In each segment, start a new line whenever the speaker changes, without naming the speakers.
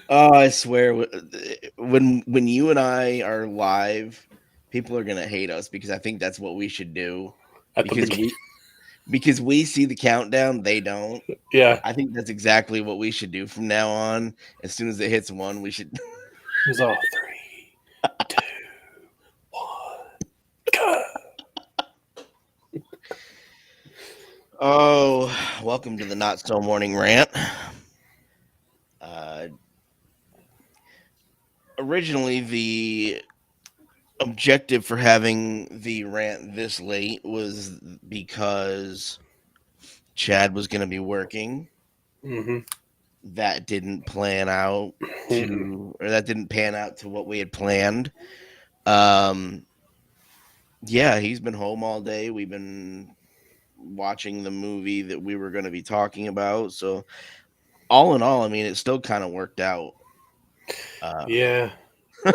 Oh, I swear, when you and I are live, people are gonna hate us because I think that's what we should do
At the
because
beginning.
we see the countdown, they don't.
Yeah.
I think that's exactly what we should do from now on. As soon as it hits one, we should.
It was all 3, 2, 1, go.
Oh, welcome to the Not So Morning Rant. Uh, Originally, the objective for having the rant this late was because Chad was going to be working.
Mm-hmm.
That didn't plan out
Mm-mm.
or that didn't pan out to what we had planned. Um, yeah, he's been home all day. We've been watching the movie that we were going to be talking about. So, all in all, I mean, it still kind of worked out. Uh,
Yeah.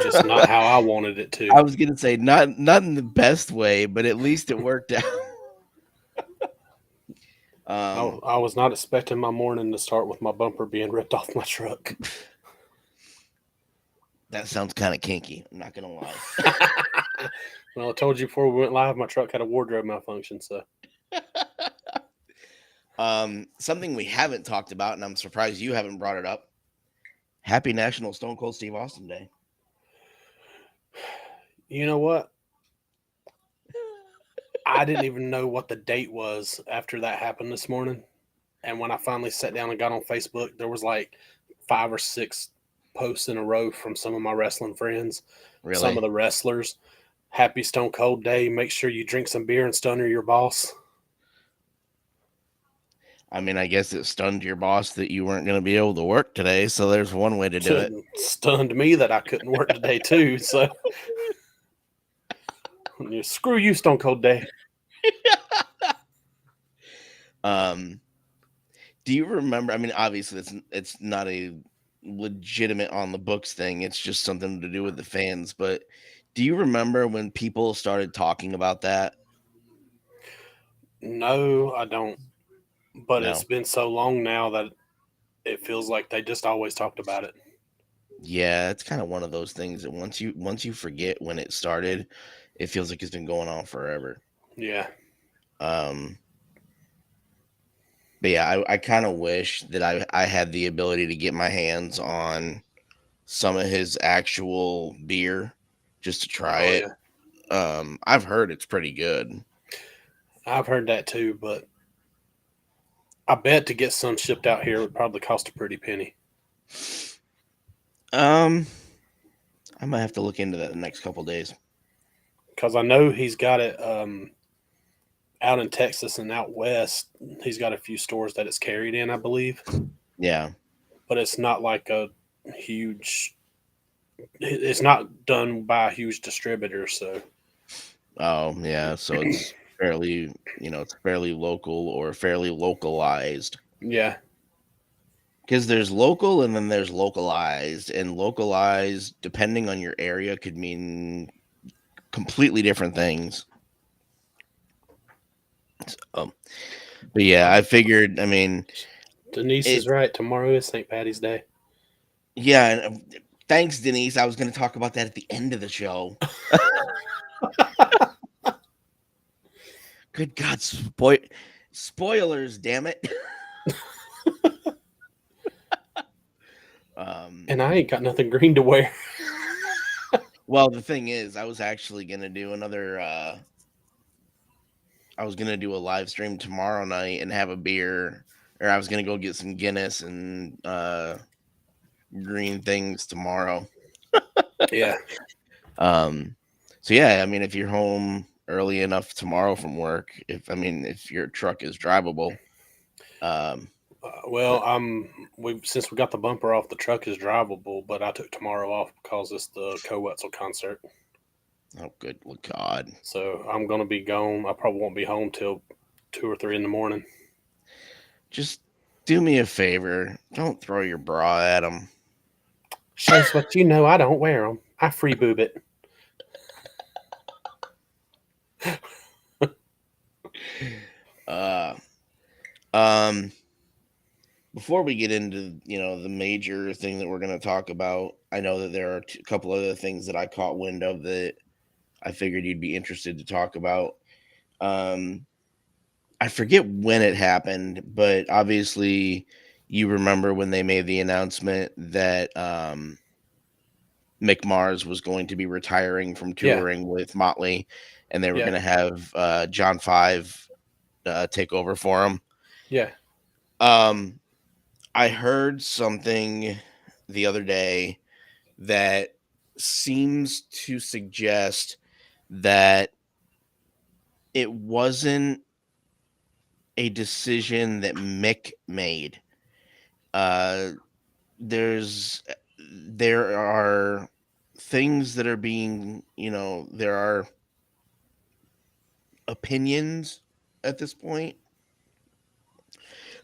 Just not how I wanted it to.
I was gonna say not in the best way, but at least it worked out.
I,
um,
I was not expecting my morning to start with my bumper being ripped off my truck.
that sounds kind of kinky. I'm not gonna lie.
Well, I told you before we went live, my truck had a wardrobe malfunction. So,
Something we haven't talked about, and I'm surprised you haven't brought it up. Happy National Stone Cold Steve Austin Day.
you know what? I didn't even know what the date was after that happened this morning. And when I finally sat down and got on Facebook, there was like 5 or 6 posts in a row from some of my wrestling friends, some of
Really?
the wrestlers. Happy Stone Cold Day. Make sure you drink some beer and stunner your boss.
I mean, I guess it stunned your boss that you weren't gonna be able to work today. So there's one way to do it.
Stunned me that I couldn't work today too. So screw you, Stone Cold Day.
um, do you remember? I mean, obviously, it's not a legitimate on the books thing. It's just something to do with the fans. But do you remember when people started talking about that?
No, I don't. But it's
No.
been so long now that it feels like they just always talked about it.
Yeah, it's kind of one of those things that once you forget when it started, it feels like it's been going on forever.
Yeah.
Um, but yeah, I kind of wish that I had the ability to get my hands on some of his actual beer just to try
Oh
it.
yeah.
I've heard it's pretty good.
I've heard that too, but I bet to get some shipped out here would probably cost a pretty penny.
Um, I might have to look into that in the next couple days.
Because I know he's got it out in Texas and out west. He's got a few stores that it's carried in, I believe.
Yeah.
But it's not like a huge. It's not done by a huge distributor, so
Oh, yeah. So it's fairly, it's fairly local or fairly localized.
yeah,
Because there's local and then there's localized, and localized, depending on your area, could mean completely different things. Um, but yeah, I figured. I mean,
Denise is
it.
right. Tomorrow is St. Patty's Day.
Yeah. Thanks, Denise. I was going to talk about that at the end of the show. Good God, spoilers! Damn it. um.
And I ain't got nothing green to wear.
Well, the thing is, I was actually going to do another. I was gonna do a live stream tomorrow night and have a beer, or I was gonna go get some Guinness and green things tomorrow.
Yeah.
Um, so yeah, I mean, if you're home early enough tomorrow from work, if your truck is drivable, um,
Well, we since we got the bumper off, the truck is drivable, but I took tomorrow off because it's the Co-Wetzel concert.
oh good God,
So I'm gonna be gone. I probably won't be home till 2 or 3 in the morning.
just do me a favor, don't throw your bra at them.
Chase, what you know, I don't wear them. I free boob it.
Uh, um, before we get into the major thing that we're going to talk about, I know that there are a couple other things that I caught wind of that I figured you'd be interested to talk about. Um, I forget when it happened, but obviously you remember when they made the announcement that Mick Mars was going to be retiring from
Yeah,
touring with Motley, and they were
yeah,
going to have John Five take over for him.
yeah.
Um, I heard something the other day that seems to suggest that it wasn't a decision that Mick made. Uh, there's there are things that are being, there are opinions at this point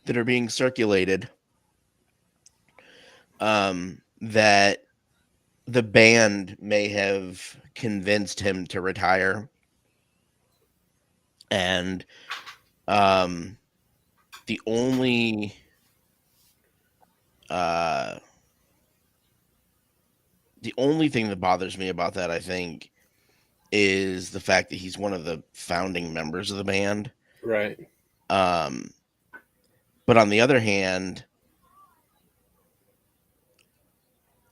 that are being circulated, that the band may have convinced him to retire, and um, the only uh, the only thing that bothers me about that, I think, is the fact that he's one of the founding members of the band.
Right.
Um, but on the other hand,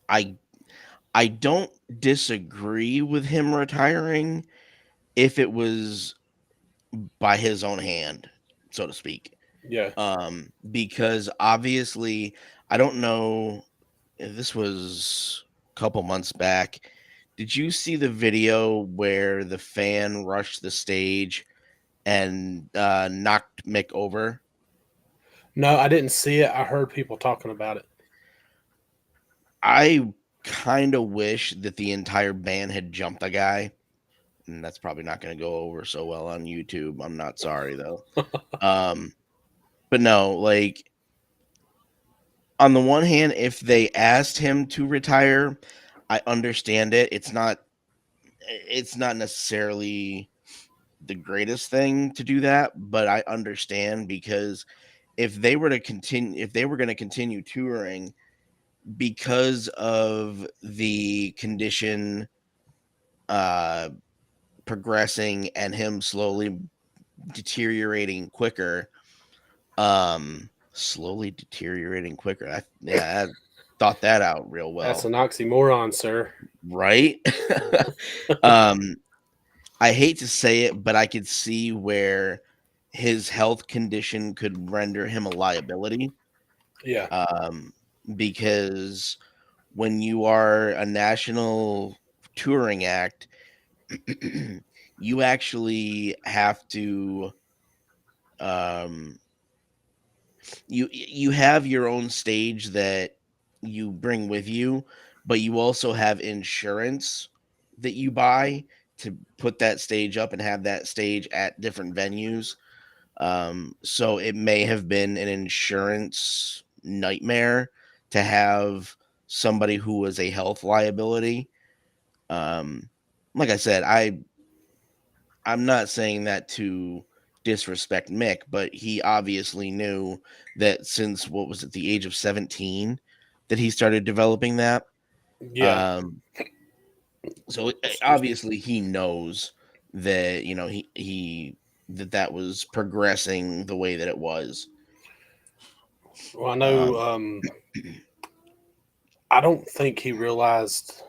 I I don't disagree with him retiring if it was by his own hand, so to speak.
Yeah.
Because obviously, I don't know. This was a couple months back. Did you see the video where the fan rushed the stage and knocked Mick over?
No, I didn't see it. I heard people talking about it.
I kind of wish that the entire band had jumped the guy. And that's probably not going to go over so well on YouTube. I'm not sorry though. Um, but no, like, on the one hand, if they asked him to retire, I understand it. It's not necessarily the greatest thing to do that, but I understand because if they were going to continue touring because of the condition uh progressing and him slowly deteriorating quicker, slowly deteriorating quicker. I thought that out real
That's
well,
an oxymoron, sir.
right? um, I hate to say it, but I could see where his health condition could render him a liability.
Yeah.
Um, because when you are a national touring act, you actually have to um you have your own stage that you bring with you, but you also have insurance that you buy to put that stage up and have that stage at different venues. So it may have been an insurance nightmare to have somebody who was a health liability. Um, like I said, I'm not saying that to disrespect Mick, but he obviously knew that since what was it, the age of 17 that he started developing that.
Yeah.
Um, so
Excuse me.
obviously he knows that he that was progressing the way that it was.
Well, I know.
Um,
I don't think he realized.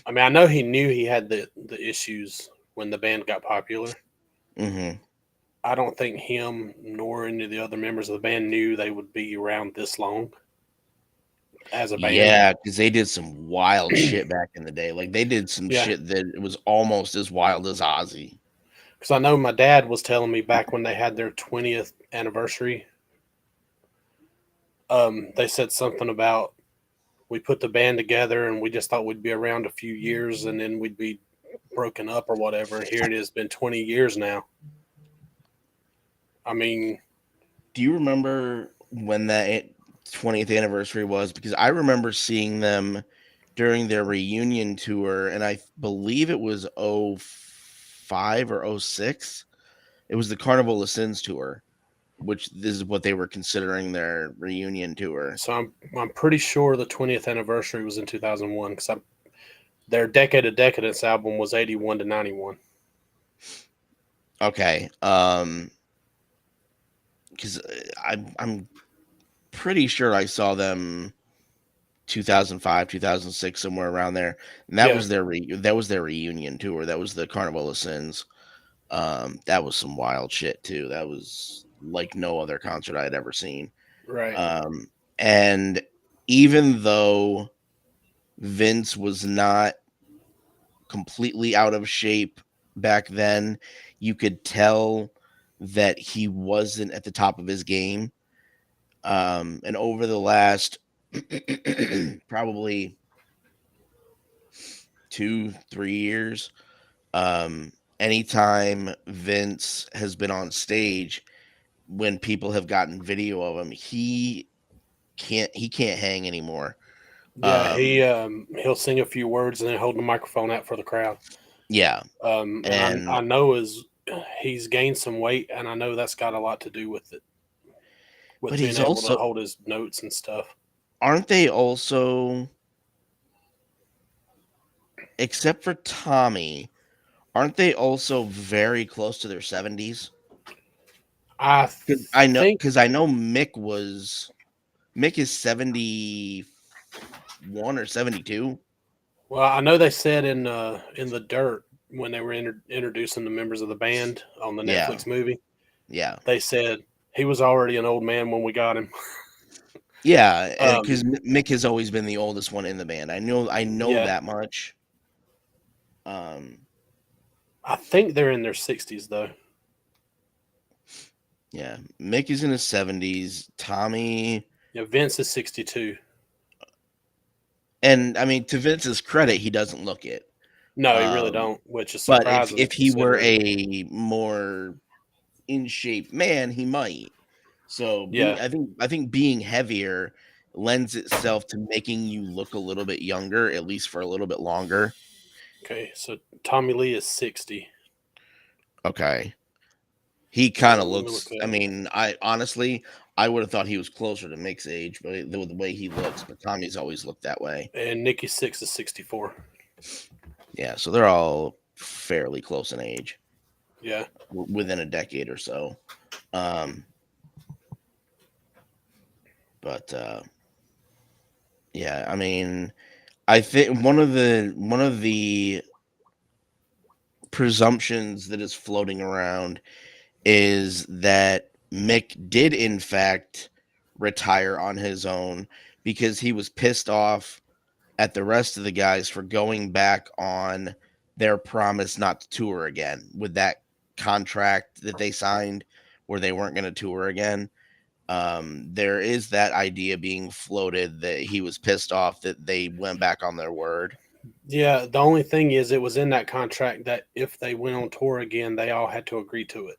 I mean, I know he knew he had the issues when the band got popular.
mhm.
I don't think him nor any of the other members of the band knew they would be around this long as a band.
Yeah, because they did some wild shit back in the day. Like they did some
Yeah,
shit that it was almost as wild as Ozzy.
because I know my dad was telling me back when they had their 20th anniversary. They said something about we put the band together and we just thought we'd be around a few years and then we'd be broken up or whatever. And here it is, been 20 years now. I mean,
Do you remember when that 20th anniversary was? Because I remember seeing them during their reunion tour, and I believe it was '05 or '06. It was the Carnival of Sins tour. which this is what they were considering their reunion tour.
So I'm pretty sure the 20th anniversary was in 2001 because their Decade of Decadence album was 81 to 91.
Okay, because I'm pretty sure I saw them 2005, 2006, somewhere around there, and that
Yeah.
was their reunion tour. That was the Carnival of Sins. That was some wild shit too. That was like no other concert I had ever seen.
Right.
And even though Vince was not completely out of shape back then, you could tell that he wasn't at the top of his game. And over the last probably 2-3 years, anytime Vince has been on stage, when people have gotten video of him, he can't hang anymore.
Yeah, he'll sing a few words and then hold the microphone out for the crowd.
Yeah.
And I know he's gained some weight, and I know that's got a lot to do with it. With being able to hold his notes and stuff.
Aren't they also, except for Tommy, aren't they also very close to their 70s?
I
know Mick is 71 or 72.
Well, I know they said in the Dirt when they were introducing the members of the band on the Netflix movie.
Yeah,
they said he was already an old man when we got him.
Yeah, because Mick has always been the oldest one in the band. I know that much.
I think they're in their 60s though.
Yeah, Mick is in his 70s. Tommy.
Yeah, Vince is 62.
And I mean, to Vince's credit, he doesn't look it.
No, he really don't, which is surprising.
But if he were a more in shape man, he might. So
yeah,
I think being heavier lends itself to making you look a little bit younger, at least for a little bit longer.
Okay, so Tommy Lee is 60.
Okay. He kind of looks, I mean, I would have thought he was closer to Mick's age, but the way he looks, but Tommy's always looked that way.
And Nikki Sixx is 64.
Yeah, so they're all fairly close in age.
Yeah.
Within a decade or so. But yeah, I mean, I think one of the presumptions that is floating around is that Mick did in fact retire on his own because he was pissed off at the rest of the guys for going back on their promise not to tour again with that contract that they signed where they weren't going to tour again. There is that idea being floated that he was pissed off that they went back on their word.
Yeah, the only thing is it was in that contract that if they went on tour again, they all had to agree to it.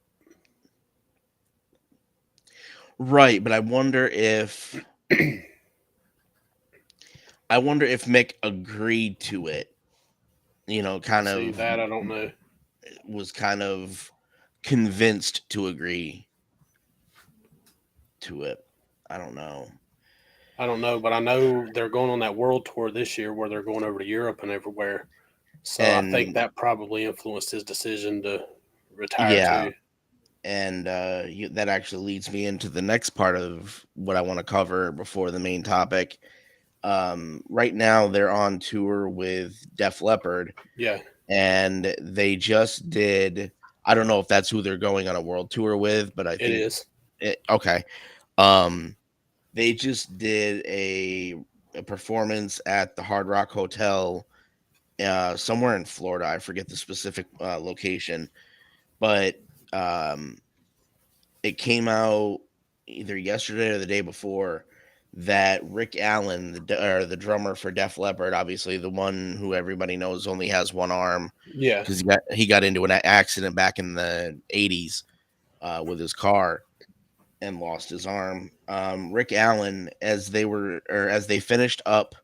Right, but I wonder if Mick agreed to it. You know,
that I don't know.
Was kind of convinced to agree to it. I don't know,
but I know they're going on that world tour this year where they're going over to Europe and everywhere. So I think that probably influenced his decision to retire too.
And that actually leads me into the next part of what I want to cover before the main topic. Right now they're on tour with Def Leppard.
Yeah.
And they just did, I don't know if that's who they're going on a world tour with, but I think
it is.
Okay. They just did a performance at the Hard Rock Hotel somewhere in Florida. I forget the specific location, but it came out either yesterday or the day before that Rick Allen, the drummer for Def Leppard, obviously the one who everybody knows only has one arm,
yeah,
because he got into an accident back in the 80s with his car and lost his arm. Rick Allen, as they finished up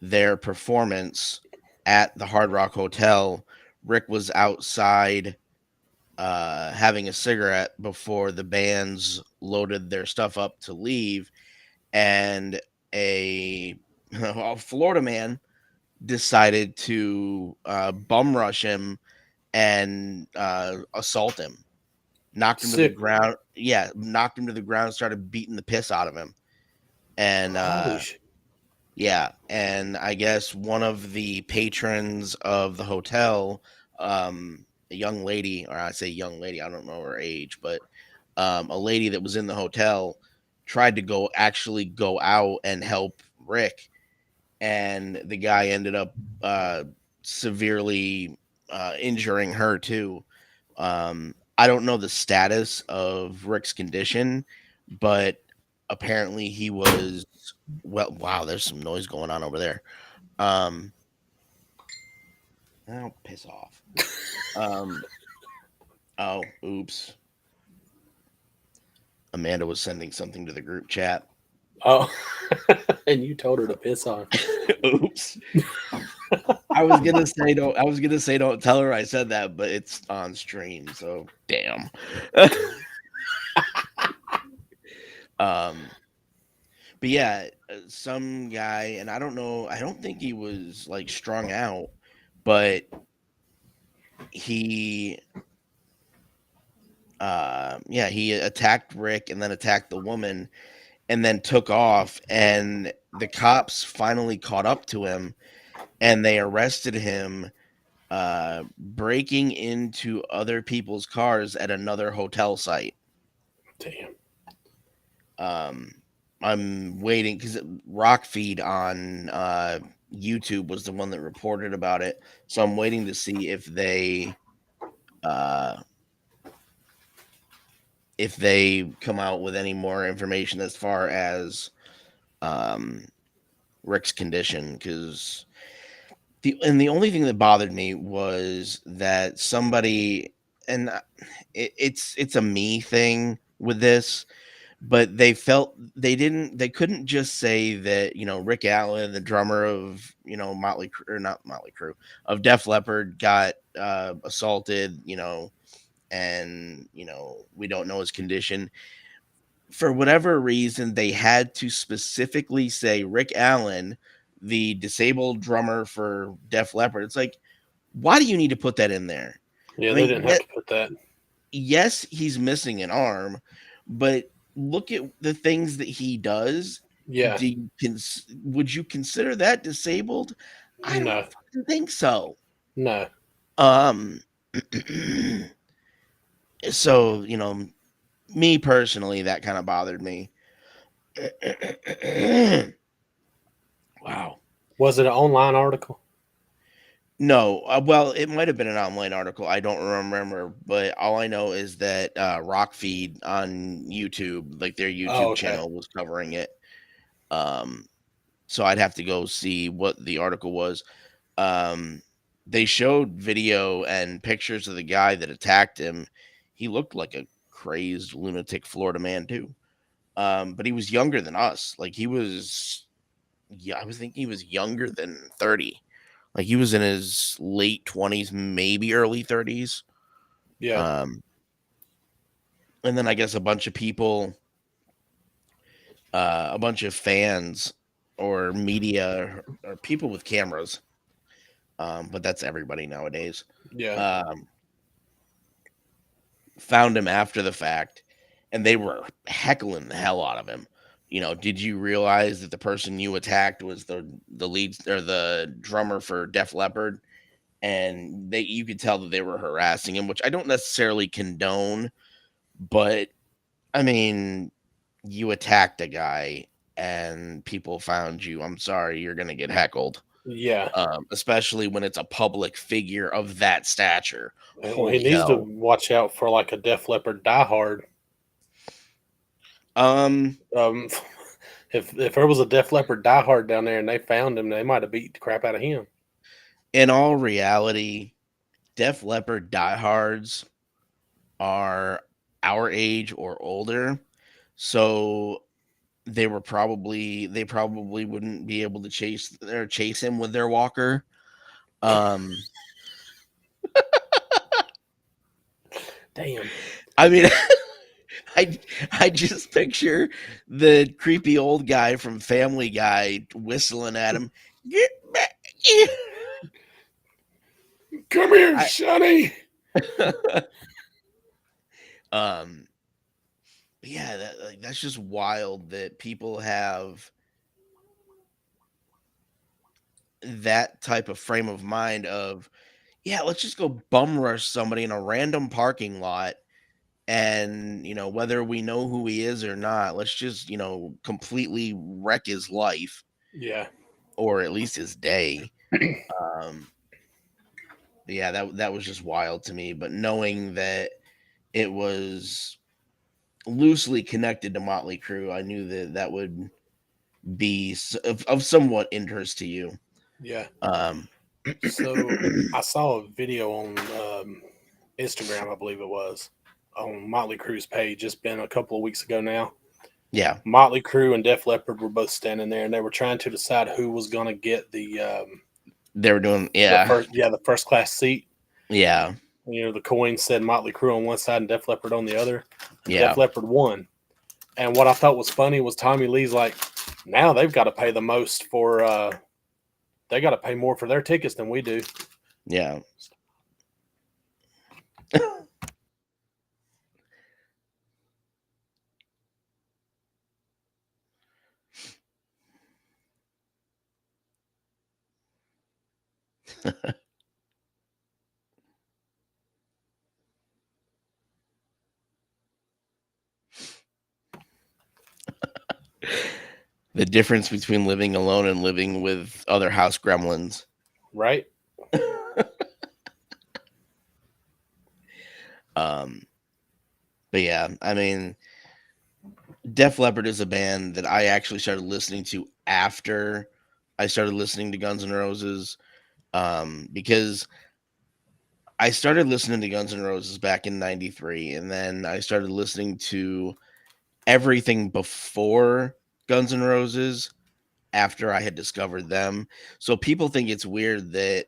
their performance at the Hard Rock Hotel, Rick was outside having a cigarette before the bands loaded their stuff up to leave, and a, a Florida man decided to bum rush him and assault him, knocked him to the
Sick.
ground. Yeah, knocked him to the ground, started beating the piss out of him, and
Holy shit.
yeah, and I guess one of the patrons of the hotel, a young lady, or I say young lady, I don't know her age, but a lady that was in the hotel tried to go out and help Rick, and the guy ended up severely injuring her too. I don't know the status of Rick's condition, but apparently he was, well, wow, there's some noise going on over there. Um, oh, piss off. Um, oh, oops. Amanda was sending something to the group chat.
Oh, and you told her to piss off.
Oops. I was gonna say don't. I was gonna say don't tell her I said that, but it's on stream, so damn. But yeah, some guy, and I don't know. I don't think he was like strung out, but he, yeah, he attacked Rick and then attacked the woman, and then took off. And the cops finally caught up to him, and they arrested him breaking into other people's cars at another hotel site.
Damn.
I'm waiting because Rockfeed on YouTube was the one that reported about it, so I'm waiting to see if they come out with any more information as far as Rick's condition. Because the only thing that bothered me was that somebody, and it's a me thing with this, but they couldn't just say that, Rick Allen, the drummer of, Motley Crue, or not Motley Crue, of Def Leppard, got assaulted, and we don't know his condition. For whatever reason, they had to specifically say Rick Allen, the disabled drummer for Def Leppard. It's like, why do you need to put that in there?
Yeah,
I
they
mean,
didn't have to put that.
yes, he's missing an arm, but look at the things that he does.
Yeah.
Would you consider that disabled? I don't
No.
fucking think so.
No.
Um, so me personally, that kind of bothered me. Wow.
Was it an online article?
No, well, it might have been an online article. I don't remember, but all I know is that Rockfeed on YouTube, like their YouTube channel, was covering it. So I'd have to go see what the article was. They showed video and pictures of the guy that attacked him. He looked like a crazed lunatic Florida man too. But he was younger than us. Like he was, yeah, I was thinking he was younger than 30. Like he was in his late 20s, maybe early 30s.
Yeah.
And then I guess a bunch of people, a bunch of fans or media or people with cameras, but that's everybody nowadays.
Yeah.
Found him after the fact, and they were heckling the hell out of him. Did you realize that the person you attacked was the lead or the drummer for Def Leppard? And you could tell that they were harassing him, which I don't necessarily condone, but I mean, you attacked a guy and people found you. I'm sorry, you're gonna get heckled.
Yeah.
Especially when it's a public figure of that stature.
Well, he needs to watch out for like a Def Leppard diehard. If there was a Def Leppard diehard down there and they found him, they might have beat the crap out of him.
In all reality, Def Leppard diehards are our age or older, so they probably wouldn't be able to chase him with their walker.
Damn.
I mean, I just picture the creepy old guy from Family Guy whistling at him. Get back here.
Come here, Sonny.
um, yeah, that's just wild that people have that type of frame of mind of, yeah, let's just go bum rush somebody in a random parking lot. And, whether we know who he is or not, let's just, completely wreck his life
Yeah.
or at least his day. Um, yeah, that was just wild to me. But knowing that it was loosely connected to Motley Crue, I knew that would be of somewhat interest to you.
Yeah.
Um,
So I saw a video on Instagram, I believe it was, on Motley Crue's page. It's been a couple of weeks ago now.
yeah,
Motley Crue and Def Leppard were both standing there, and they were trying to decide who was going to get
they were doing,
the first class seat.
yeah,
The coin said Motley Crue on one side and Def Leppard on the other.
yeah,
Def Leppard won. And what I thought was funny was Tommy Lee's like, now they've got to pay the most for they got to pay more for their tickets than we do.
yeah. The difference between living alone and living with other house gremlins.
Right?
But yeah, I mean, Def Leppard is a band that I actually started listening to after I started listening to Guns N' Roses, because I started listening to Guns N' Roses back in '93, and then I started listening to everything before Guns N' Roses after I had discovered them. So people think it's weird that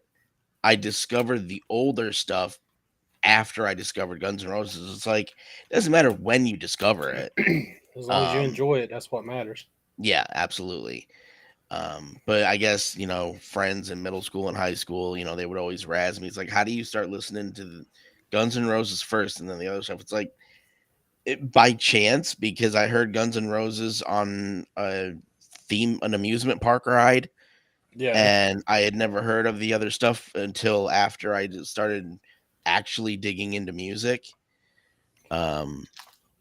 I discovered the older stuff after I discovered Guns N' Roses. It's like, it doesn't matter when you discover it.
As long as you enjoy it, that's what matters.
Yeah, absolutely. But I guess, friends in middle school and high school, they would always razz me. It's like, how do you start listening to the Guns N' Roses first and then the other stuff? It's like, by chance, because I heard Guns N' Roses on an amusement park ride.
Yeah.
And I had never heard of the other stuff until after I just started actually digging into music.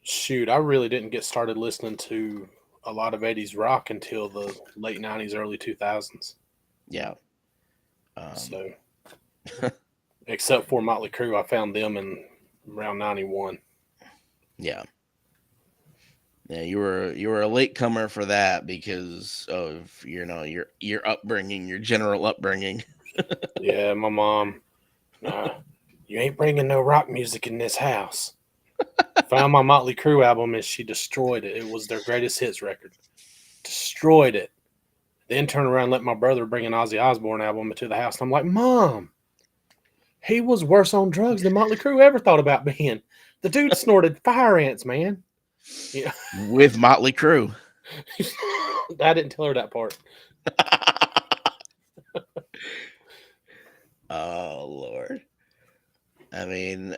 Shoot, I really didn't get started listening to a lot of 80s rock until the late 90s, early 2000s.
Yeah.
So, except for Motley Crue, I found them in around 91.
Yeah. Yeah, you were a late comer for that because of your upbringing, your general upbringing.
Yeah, my mom, you ain't bringing no rock music in this house. Found my Motley Crue album and she destroyed it. It was their greatest hits record. Destroyed it. Then turned around and let my brother bring an Ozzy Osbourne album into the house. And I'm like, Mom, he was worse on drugs than Motley Crue ever thought about being. The dude snorted fire ants, man. Yeah.
With Motley Crue.
I didn't tell her that part.
Oh, Lord. I mean,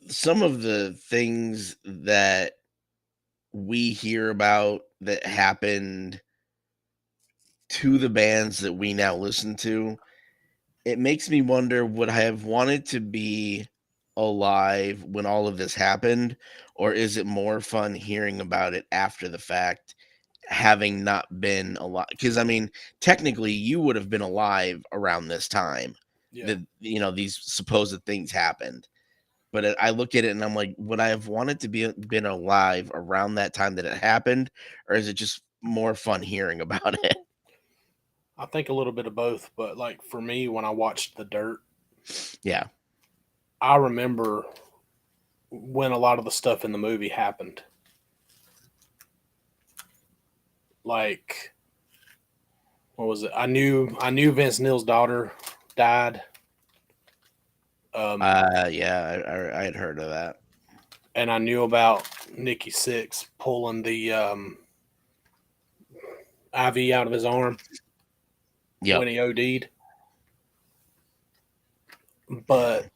some of the things that we hear about that happened to the bands that we now listen to, it makes me wonder, would I have wanted to be alive when all of this happened, or is it more fun hearing about it after the fact, having not been alive? Because I mean, technically, you would have been alive around this time that these supposed things happened. But I look at it and I'm like, would I have wanted to been alive around that time that it happened, or is it just more fun hearing about it?
I think a little bit of both, but like for me, when I watched The Dirt,
Yeah,
I remember when a lot of the stuff in the movie happened. Like, what was it? I knew Vince Neil's daughter died.
Yeah, I had heard of that.
And I knew about Nikki Sixx pulling the IV out of his arm
Yep.
when he OD'd. But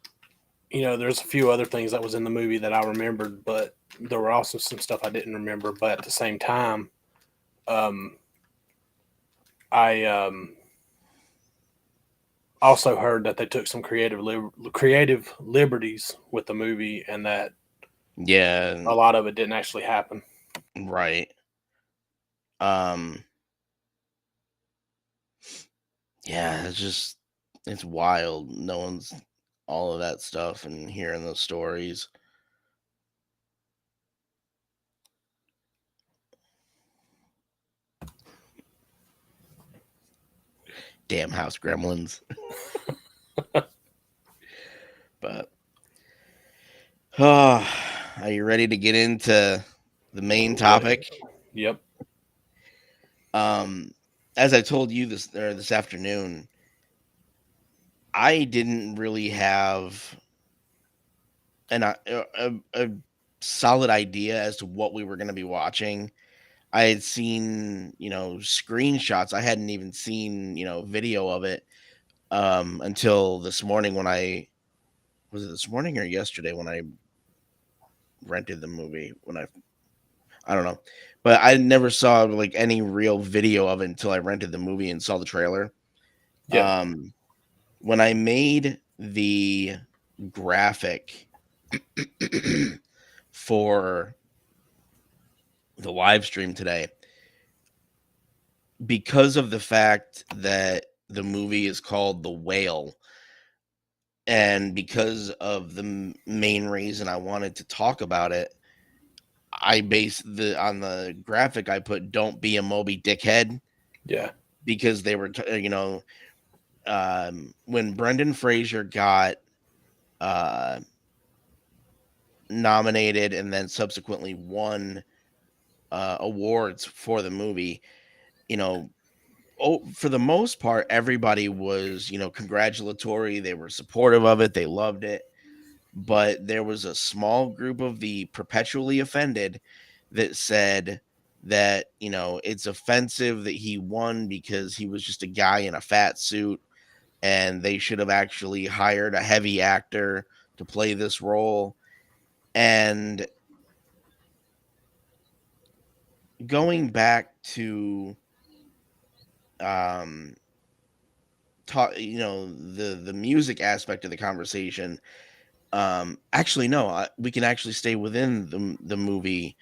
there's a few other things that was in the movie that I remembered, but there were also some stuff I didn't remember. But at the same time, um, I also heard that they took some creative liberties with the movie, and that
Yeah,
a lot of it didn't actually happen.
right. Um, yeah, it's wild knowing all of that stuff and hearing those stories. Damn house gremlins. But are you ready to get into the main topic?
Yep.
As I told you this afternoon, I didn't really have a solid idea as to what we were going to be watching. I had seen, screenshots. I hadn't even seen, video of it until this morning when was it this morning or yesterday when I rented the movie I don't know. But I never saw like any real video of it until I rented the movie and saw the trailer.
Yeah.
When I made the graphic for the live stream today, because of the fact that the movie is called The Whale, and because of the main reason I wanted to talk about it, I based on the graphic I put "Don't be a Moby Dickhead."
Yeah.
Because they were, when Brendan Fraser got nominated and then subsequently won awards for the movie, for the most part, everybody was, congratulatory. They were supportive of it. They loved it. But there was a small group of the perpetually offended that said that, it's offensive that he won because he was just a guy in a fat suit and they should have actually hired a heavy actor to play this role. And going back to talk, the music aspect of the conversation, actually no, we can actually stay within the movie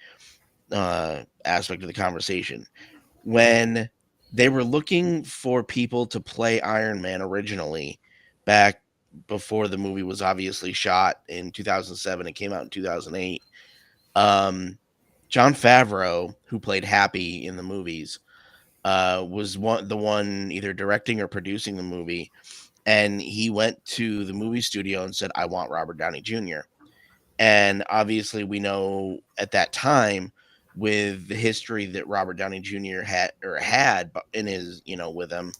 aspect of the conversation. When they were looking for people to play Iron Man originally, back before the movie was obviously shot in 2007, it came out in 2008. Jon Favreau, who played Happy in the movies, was the one either directing or producing the movie, and he went to the movie studio and said, "I want Robert Downey Jr." And obviously, we know at that time, with the history that Robert Downey Jr. had in his, with him,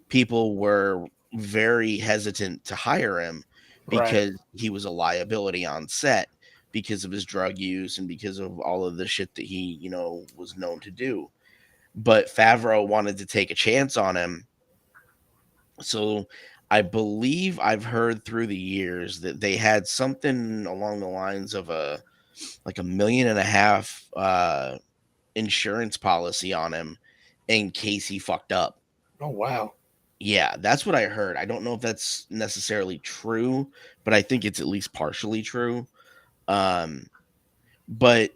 people were very hesitant to hire him
Right.
because he was a liability on set because of his drug use and because of all of the shit that he, was known to do. But Favreau wanted to take a chance on him. So I believe I've heard through the years that they had something along the lines of like $1.5 million insurance policy on him in case he fucked up.
Oh wow.
Yeah, that's what I heard. I don't know if that's necessarily true, but I think it's at least partially true. Um, but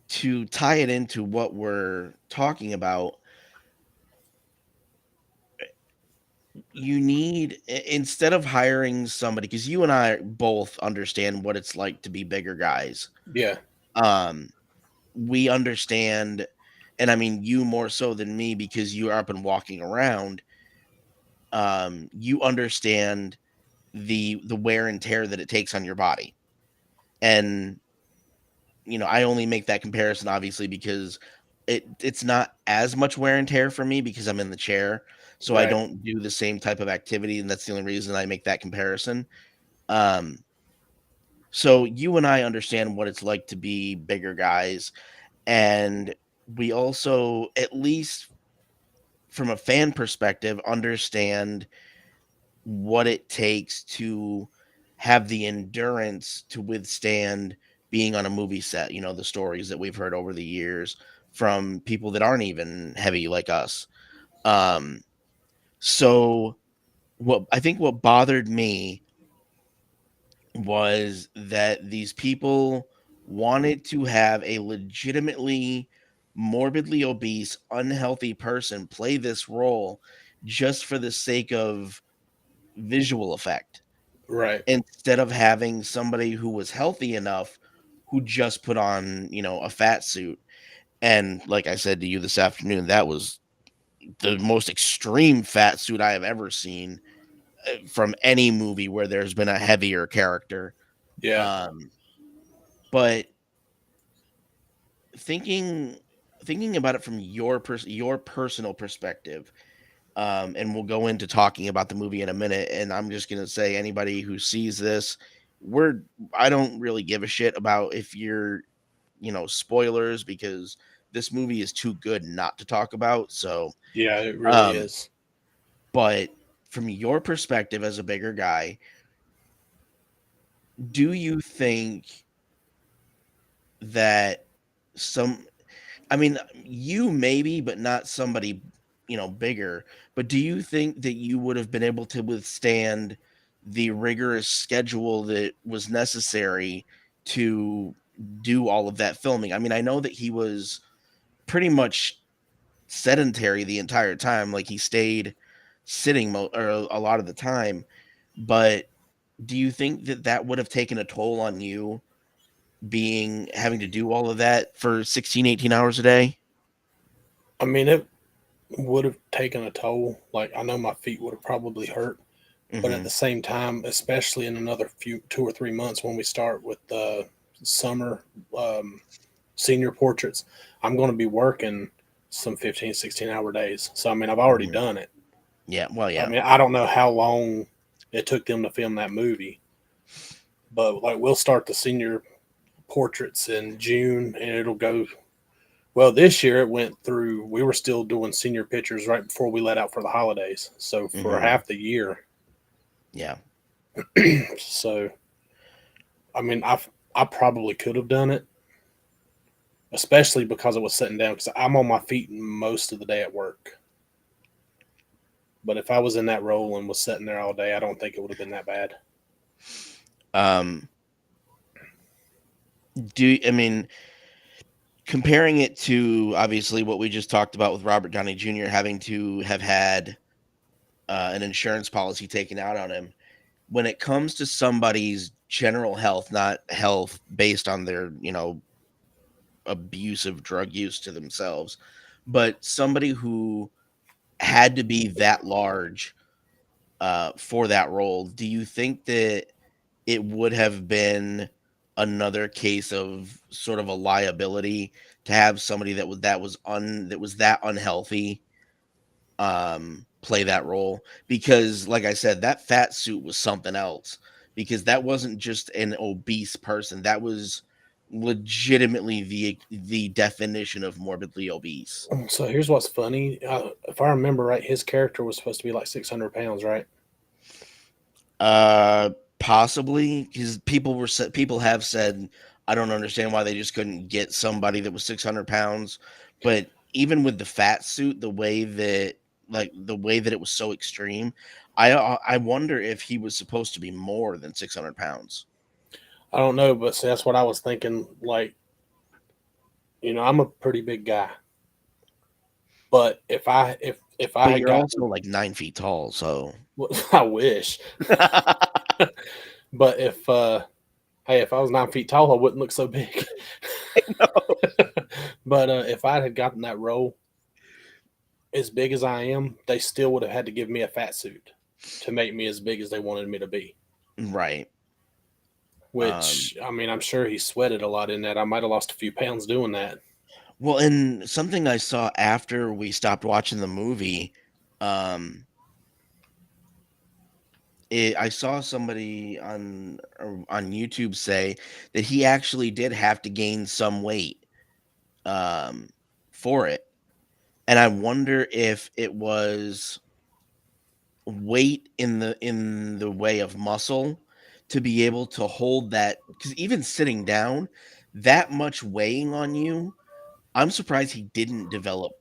to tie it into what we're talking about, you need, instead of hiring somebody, because you and I both understand what it's like to be bigger guys.
Yeah.
Um, we understand, and I mean you more so than me because you're up and walking around. You understand the wear and tear that it takes on your body. And I only make that comparison obviously because it's not as much wear and tear for me because I'm in the chair. So I
Right.
don't do the same type of activity, and that's the only reason I make that comparison. Um, so you and I understand what it's like to be bigger guys, and we also, at least from a fan perspective, understand what it takes to have the endurance to withstand being on a movie set. You know, the stories that we've heard over the years from people that aren't even heavy like us. Um, so what bothered me was that these people wanted to have a legitimately morbidly obese, unhealthy person play this role just for the sake of visual effect,
Right.
instead of having somebody who was healthy enough who just put on, a fat suit. And like I said to you this afternoon, that was the most extreme fat suit I have ever seen from any movie where there's been a heavier character.
Yeah.
Um, but thinking thinking about it from your personal perspective, and we'll go into talking about the movie in a minute. And I'm just gonna say, anybody who sees this, we're I don't really give a shit about if you're, spoilers, because this movie is too good not to talk about. So,
Yeah, it really
um,
is.
but from your perspective as a bigger guy, do you think that some I mean, you maybe, but not somebody, bigger. But do you think that you would have been able to withstand the rigorous schedule that was necessary to do all of that filming? I mean, I know that he was pretty much sedentary the entire time, like he stayed sitting or a lot of the time. But do you think that that would have taken a toll on you, being having to do all of that for 16, 18 hours a day?
I mean, it would have taken a toll. Like, I know my feet would have probably hurt, but at
Hmm.
the same time, especially in another 2 or 3 months when we start with the summer um, senior portraits, I'm going to be working some 15, 16-hour days. So, I mean, I've already
Hmm.
done it.
Yeah, well,
I
yeah.
mean, I don't know how long it took them to film that movie, but like we'll start the senior portraits in June and it'll go. Well, this year it went through. We were still doing senior pictures right before we let out for the holidays. So for
Hmm.
half the year,
Yeah.
so I mean, I probably could have done it, especially because I was sitting down because I'm on my feet most of the day at work. But if I was in that role and was sitting there all day, I don't think it would have been that bad.
Um, I mean, comparing it to obviously what we just talked about with Robert Downey Jr. having to have had an insurance policy taken out on him, when it comes to somebody's general health, not health based on their, abusive drug use to themselves, but somebody who had to be that large for that role, do you think that it would have been another case of sort of a liability to have somebody that was that unhealthy play that role? Because like I said, that fat suit was something else, because that wasn't just an obese person, that was legitimately the definition of morbidly obese.
So here's what's funny. If I remember right, his character was supposed to be like 600 pounds, right?
Uh, Possibly, because people have said, I don't understand why they just couldn't get somebody that was 600 pounds. But even with the fat suit, the way that it was so extreme, I wonder if he was supposed to be more than 600 pounds.
I don't know, but see, that's what I was thinking. Like, I'm a pretty big guy, but if I
But
had
you're
gotten,
also like 9 feet tall, so
well, I wish, but hey, if I was 9 feet tall, I wouldn't look so big. But if I had gotten that role as big as I am, they still would have had to give me a fat suit to make me as big as they wanted me to be.
right. Um,
Which I mean, I'm sure he sweated a lot in that. I might have lost a few pounds doing that.
well, and something I saw after we stopped watching the movie, um, I saw somebody on YouTube say that he actually did have to gain some weight um, for it, and I wonder if it was weight in the way of muscle to be able to hold that, because even sitting down, that much weighing on you, I'm surprised he didn't develop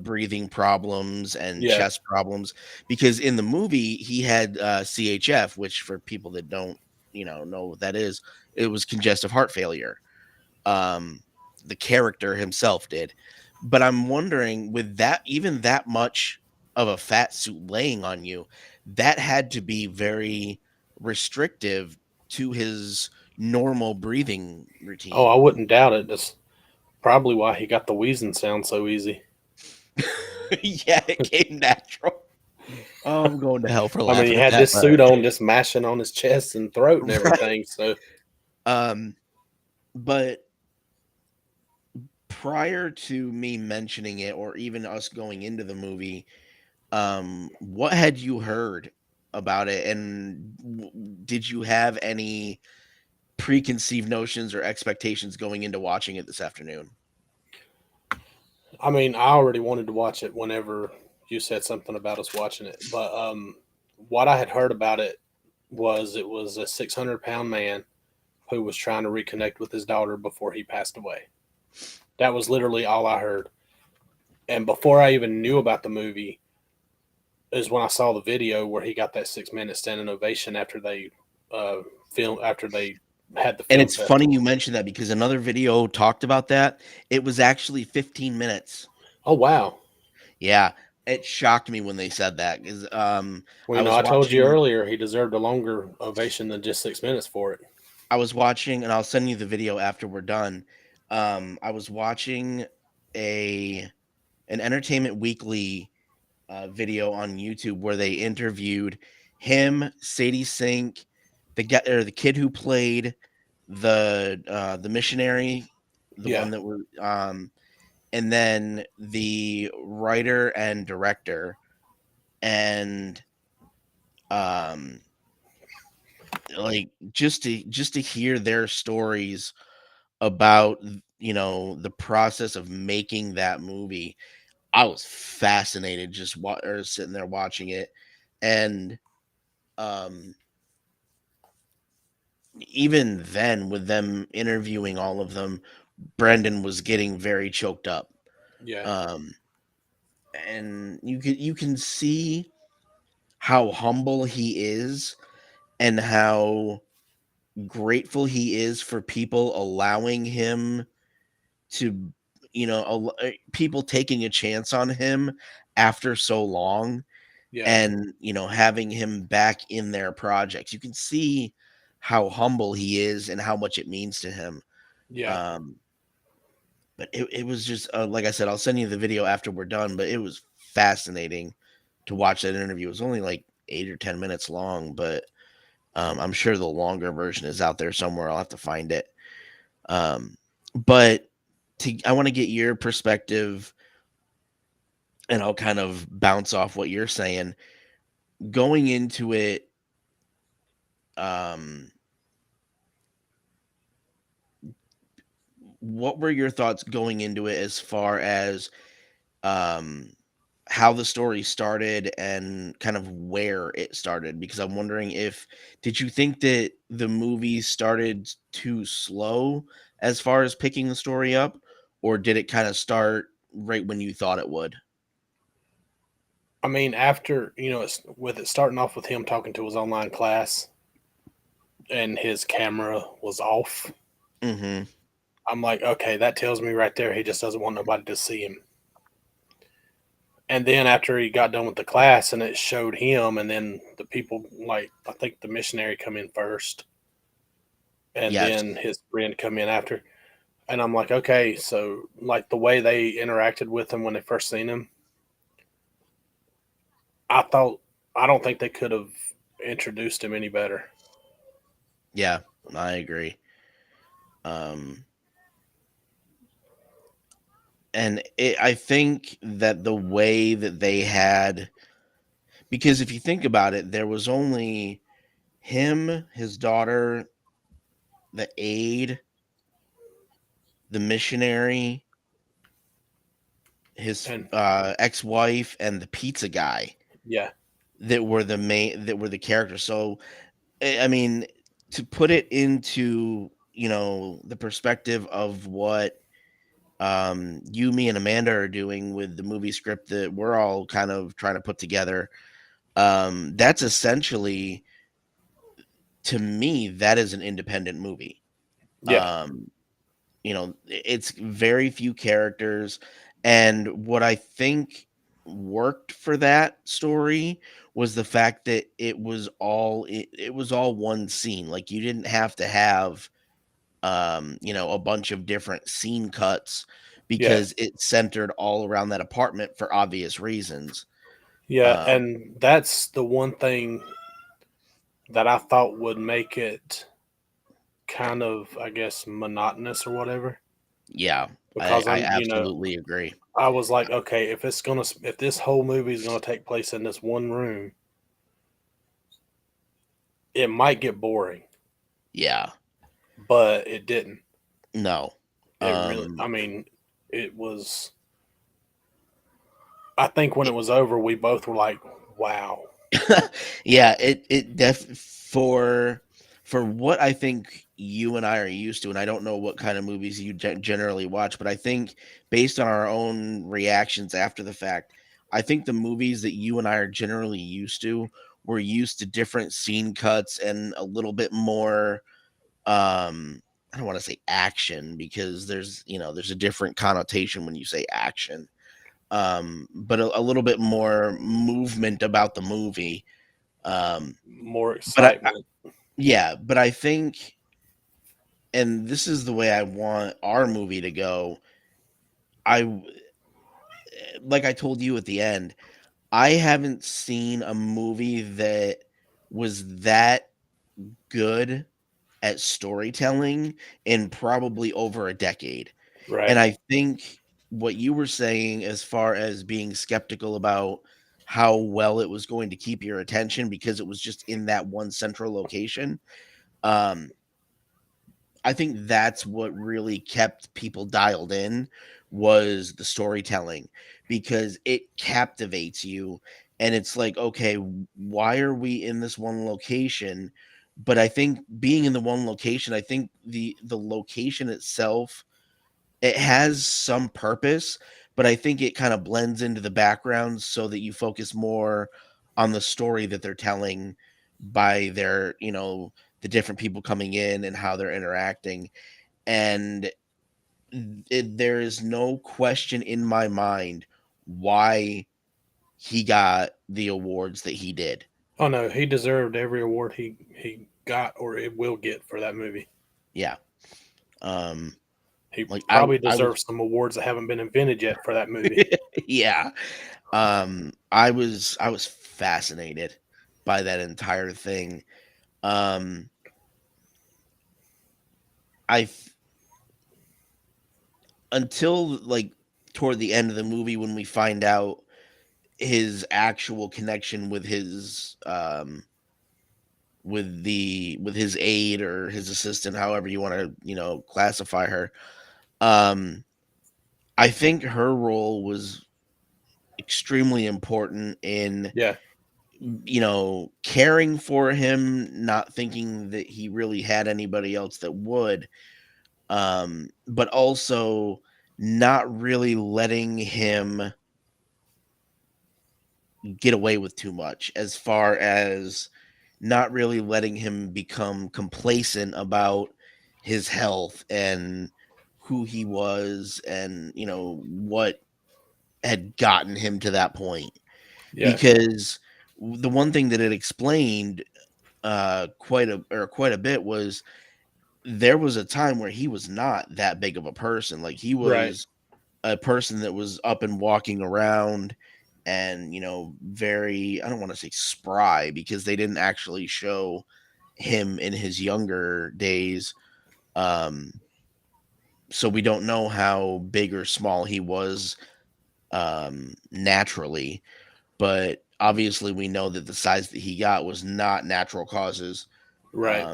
breathing problems and
Yeah.
chest problems, because in the movie he had CHF, which for people that don't know what that is, it was congestive heart failure. um, the character himself did. But I'm wondering, with that, even that much of a fat suit laying on you, that had to be very restrictive to his normal breathing
Oh, I
routine.
wouldn't doubt it. That's probably why he got the wheezing sound so easy.
Yeah, it came natural. Oh, I'm going to hell for
I mean, he
laughing at
had
that,
this
but
suit on, just mashing on his chest and throat and
right.
everything. So,
Um, but prior to me mentioning it, or even us going into the movie, what had you heard about it, and did you have any preconceived notions or expectations going into watching it this afternoon?
I mean, I already wanted to watch it whenever you said something about us watching it. But what I had heard about it was a 600-pound man who was trying to reconnect with his daughter before he passed away. That was literally all I heard. And before I even knew about the movie, is when I saw the video where he got that 6 minute standing ovation after they after they had the
And
film
it's funny you
festival.
mentioned that, because another video talked about that. It was actually 15 minutes.
Oh wow!
Yeah, it shocked me when they said that, because
Well,
I
you know,
was
I told you
watching
earlier he deserved a longer ovation than just 6 minutes for it.
and I'll send you the video after we're done. I was watching a an Entertainment Weekly video on YouTube where they interviewed him, Sadie Sink, the guy or the kid who played the missionary, the
Yeah,
one that were and then the writer and director, and um like just to hear their stories about the process of making that movie. I was fascinated just sitting there watching it, and um even then, with them interviewing all of them, Brendan was getting very choked up.
yeah,
Um and you can see how humble he is, and how grateful he is for people allowing him to people taking a chance on him after so long,
yeah,
and having him back in their projects. You can see how humble he is and how much it means to him.
yeah.
um but it was just like I said, I'll send you the video after we're done, but it was fascinating to watch that interview. It was only like 8 or 10 minutes long, but I'm sure the longer version is out there somewhere. I'll have to find it. um but I want to get your perspective, and I'll kind of bounce off what you're saying going into it. um what were your thoughts going into it, as far as um how the story started and kind of where it started? Because I'm wondering, if did you think that the movie started too slow as far as picking the story up, or did it kind of start right when you thought it would?
I mean, after it's with it starting off with him talking to his online class and his camera was off.
Mhm.
I'm like, okay, that tells me right there he just doesn't want nobody to see him. And then after he got done with the class and it showed him, and then the people, like I think the missionary come in first, and
Yes.
then his friend come in after. And I'm like, okay, so like the way they interacted with him when they first seen him, I thought I don't think they could have introduced him any better.
Yeah, I agree. Um I think that the way that they had, because if you think about it, there was only him, his daughter, the aide, the missionary, his
And
ex-wife, and the pizza guy
yeah,
that were the characters. So I mean, to put it into, the perspective of what you, me, and Amanda are doing with the movie script that we're all kind of trying to put together, that's essentially, to me, that is an independent movie.
yeah,
Um, it's very few characters, and what I think worked for that story was the fact that it was all one scene. Like, you didn't have to have a bunch of different scene cuts
yeah,
because it centered all around that apartment for obvious reasons.
yeah.
Um,
And that's the one thing that I thought would make it kind of, I guess, monotonous or whatever.
yeah,
Because
I
I'm,
absolutely agree.
I was like, okay, if this whole movie is gonna take place in this one room, it might get boring,
Yeah,
but it didn't.
no.
It really,
Um,
I mean, it was. I think when it was over, we both were like, "Wow."
yeah, it for what I think you and I are used to, and I don't know what kind of movies you generally watch, but I think based on our own reactions after the fact, I think the movies that you and I are generally used to, we're used to different scene cuts and a little bit more I don't want to say action because there's a different connotation when you say action. But a little bit more movement about the movie. Um,
More
but
excitement.
yeah, but I think, and this is the way I want our movie to go. I like I told you at the end, I haven't seen a movie that was that good at storytelling in probably over a decade. And
Right.
I think what you were saying as far as being skeptical about how well it was going to keep your attention because it was just in that one central location. Um, I think that's what really kept people dialed in was the storytelling because it captivates you and it's like, okay, why are we in this one location? But I think being in the one location, I think the location itself, it has some purpose, but I think it kind of blends into the background so that you focus more on the story that they're telling by the different people coming in and how they're interacting. And there is no question in my mind why he got the awards that he did.
Oh no, he deserved every award he got or it will get for that movie.
Yeah. Um,
He
like
probably
I was,
deserves some awards that haven't been invented yet for that movie.
yeah. I was fascinated by that entire thing. Um, I f- until like toward the end of the movie when we find out his actual connection with his aide or his assistant, however you want to classify her. Um, I think her role was extremely important in
Yeah,
caring for him, not thinking that he really had anybody else that would, but also not really letting him get away with too much, as far as not really letting him become complacent about his health and who he was and what had gotten him to that point.
yeah,
Because the one thing that it explained quite a bit was there was a time where he was not that big of a person. Like, he
right.
was a person that was up and walking around and very, I don't want to say spry because they didn't actually show him in his younger days. um so we don't know how big or small he was naturally, but obviously we know that the size that he got was not natural causes.
Right.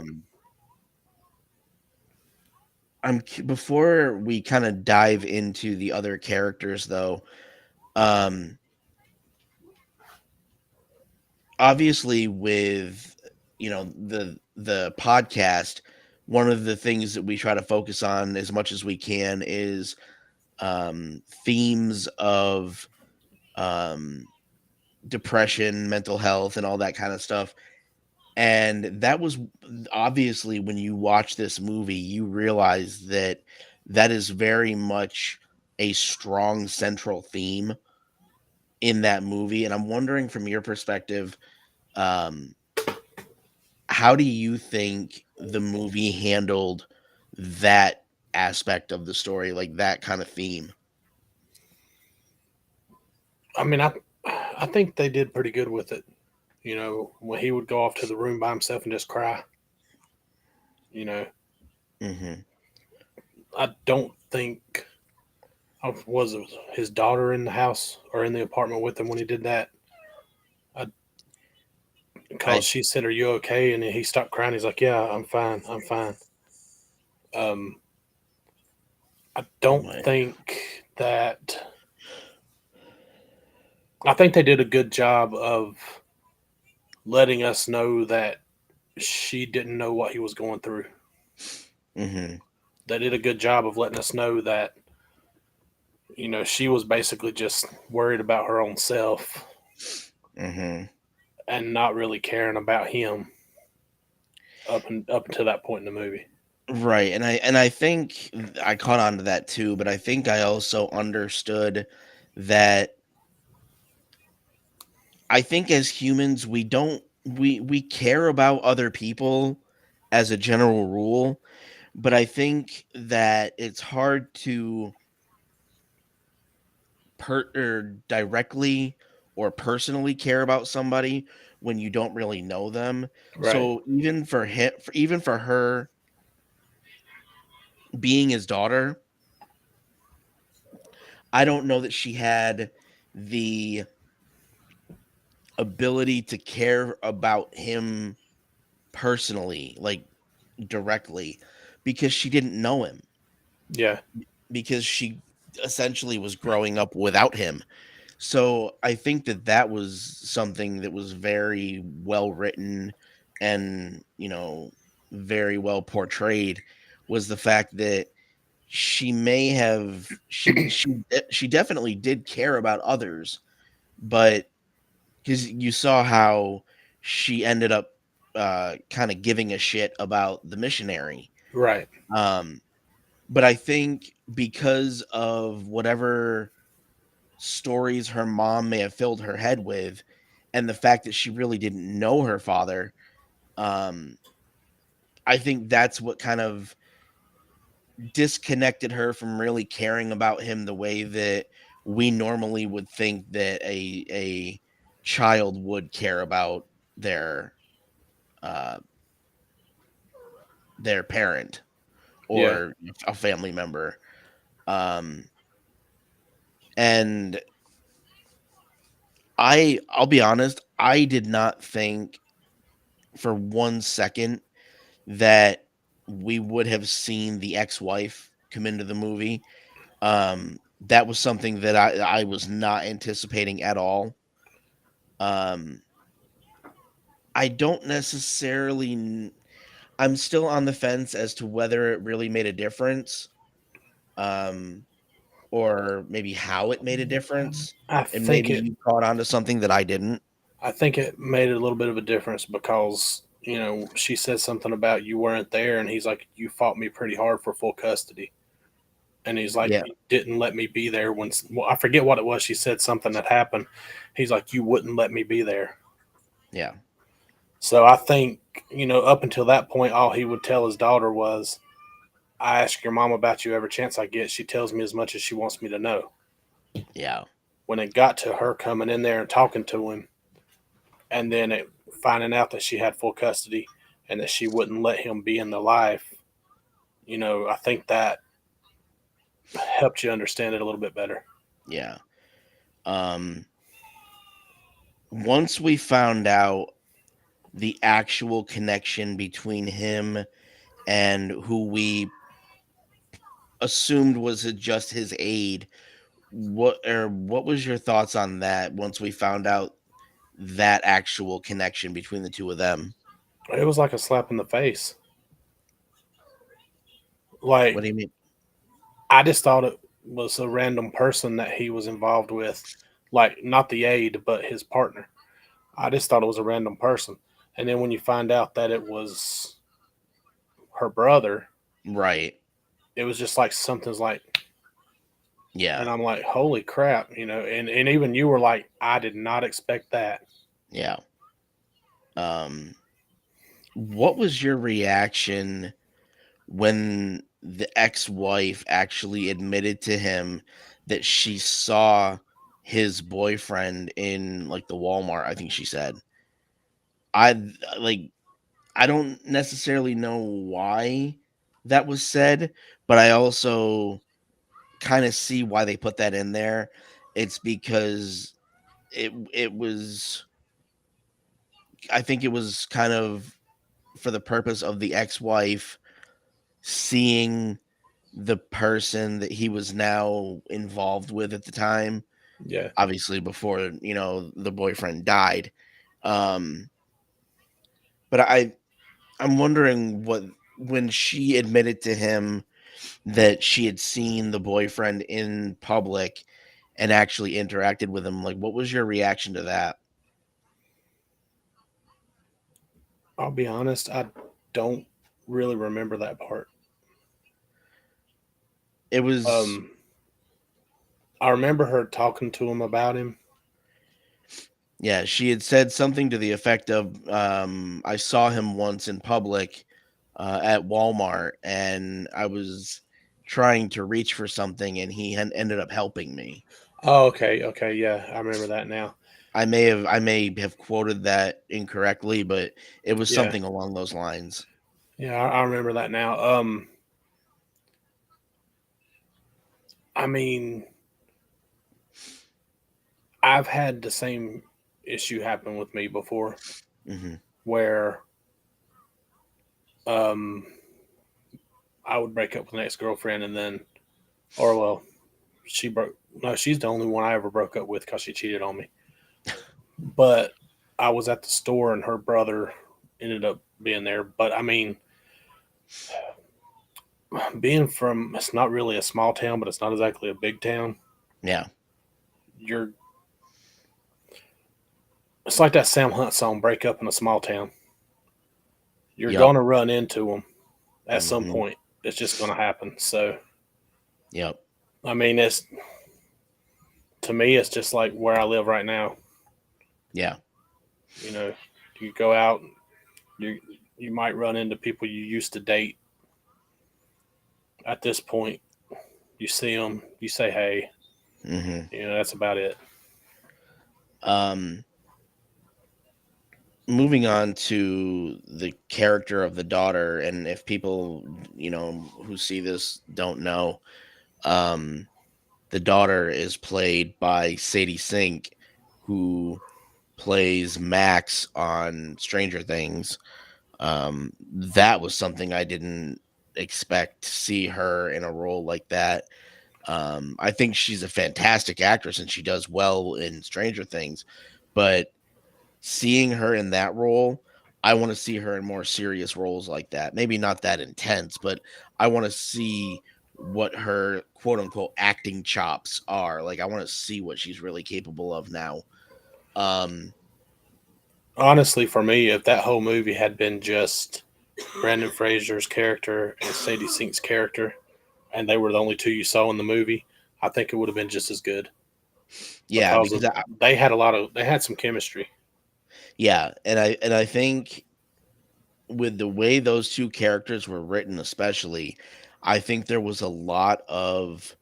Before we kind of dive into the other characters, though, obviously with the podcast, one of the things that we try to focus on as much as we can is themes of depression, mental health, and all that kind of stuff. And that was obviously, when you watch this movie, you realize that that is very much a strong central theme in that movie. And I'm wondering, from your perspective, um, how do you think the movie handled that aspect of the story, like that kind of theme?
I mean, I think they did pretty good with it. You know, when he would go off to the room by himself and just cry. You know,
Hmm.
I don't think was it his daughter in the house or in the apartment with him when he did that. I, because
I
she said, "Are you okay?" And then he stopped crying. He's like, "Yeah, I'm fine. I'm fine." Um, I don't
my
think that. I think they did a good job of letting us know that she didn't know what he was going through.
hmm
They did a good job of letting us know that, she was basically just worried about her own self
hmm
and not really caring about him up until that point in the movie.
Right, and I think I caught on to that too, but I think I also understood that I think as humans we care about other people as a general rule, but I think that it's hard to directly or personally care about somebody when you don't really know them.
Right.
So even for her being his daughter, I don't know that she had the ability to care about him personally, like directly, because she didn't know him,
Yeah.
because she essentially was growing up without him. So I think that that was something that was very well written and, very well portrayed, was the fact that she may have she definitely did care about others, but because you saw how she ended up kind of giving a shit about the missionary.
Right.
Um, but I think because of whatever stories her mom may have filled her head with, and the fact that she really didn't know her father, um, I think that's what kind of disconnected her from really caring about him the way that we normally would think that a child would care about their uh their parent
Yeah.
or a family member. Um and I'll be honest, I did not think for 1 second that we would have seen the ex-wife come into the movie. That was something that I was not anticipating at all. Um, I don't necessarily. I'm still on the fence as to whether it really made a difference, um, or maybe how it made a difference,
I
and
think
maybe
it
you caught on to something that I didn't.
I think it made a little bit of a difference because, she said something about you weren't there and he's like, "You fought me pretty hard for full custody." And he's like,
Yeah,
"You didn't let me be there when," well, I forget what it was. She said something that happened. He's like, "You wouldn't let me be there."
yeah,
So I think, up until that point, all he would tell his daughter was, "I ask your mom about you every chance I get. She tells me as much as she wants me to know."
yeah,
When it got to her coming in there and talking to him, and then finding out that she had full custody and that she wouldn't let him be in the life, I think that helped you understand it a little bit better.
yeah. Um, once we found out the actual connection between him and who we assumed was just his aide, what was your thoughts on that once we found out that actual connection between the two of them?
It was like a slap in the face.
What
Like,
do you mean?
I just thought it was a random person that he was involved with, like not the aide, but his partner. I just thought it was a random person. And then when you find out that it was her brother,
Right.
it was just like something's like,
Yeah.
and I'm like, holy crap, and even you were like, I did not expect that.
Yeah. Um, what was your reaction when the ex-wife actually admitted to him that she saw his boyfriend in like the Walmart, I think she said. I like I don't necessarily know why that was said, but I also kind of see why they put that in there. It's because it was, I think it was kind of for the purpose of the ex-wife seeing the person that he was now involved with at the time,
Yeah.
obviously before, the boyfriend died. Um, but I'm wondering what, when she admitted to him that she had seen the boyfriend in public and actually interacted with him, like what was your reaction to that?
I'll be honest, I don't really remember that part.
It was,
Um, I remember her talking to him about him.
yeah, she had said something to the effect of, I saw him once in public at Walmart, and I was trying to reach for something, and he had ended up helping me.
Oh, okay, okay, yeah, I remember that now.
I may have quoted that incorrectly, but it was
Yeah,
something along those lines.
yeah, I remember that now. I mean, I've had the same issue happen with me before,
Hmm.
where um I would break up with an ex girlfriend, and then, or well, she broke. No, she's the only one I ever broke up with because she cheated on me. But I was at the store, and her brother ended up being there. But I mean, being from, it's not really a small town, but it's not exactly a big town.
Yeah.
You're It's like that Sam Hunt song, "Break Up in a Small Town." You're
Yep.
gonna run into them at some
Hmm.
point. It's just gonna happen. So
Yep.
I mean, it's to me, it's just like where I live right now.
Yeah.
You know, you go out, you you might run into people you used to date. At this point, you see them, you say hey.
Hmm.
That's about it.
Um, moving on to the character of the daughter, and if people, who see this don't know, um, the daughter is played by Sadie Sink, who plays Max on Stranger Things. That was something I didn't expect to see her in a role like that. I think she's a fantastic actress and she does well in Stranger Things, but seeing her in that role, I want to see her in more serious roles like that. Maybe not that intense, but I want to see what her quote unquote acting chops are. Like I want to see what she's really capable of now. Um,
Honestly, for me, if that whole movie had been just Brandon Fraser's character and Sadie Sink's character, and they were the only two you saw in the movie, I think it would have been just as good
yeah,
because
because
they had some chemistry.
yeah, and I think with the way those two characters were written, especially, I think there was a lot of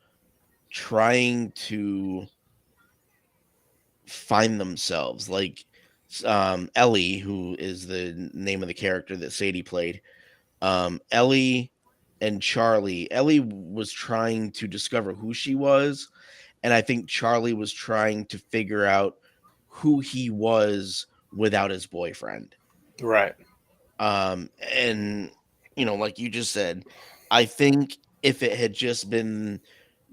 trying to find themselves. Like Ellie, who is the name of the character that Sadie played, Ellie and Charlie. Ellie was trying to discover who she was, and I think Charlie was trying to figure out who he was without his boyfriend.
Right.
And like you just said, I think if it had just been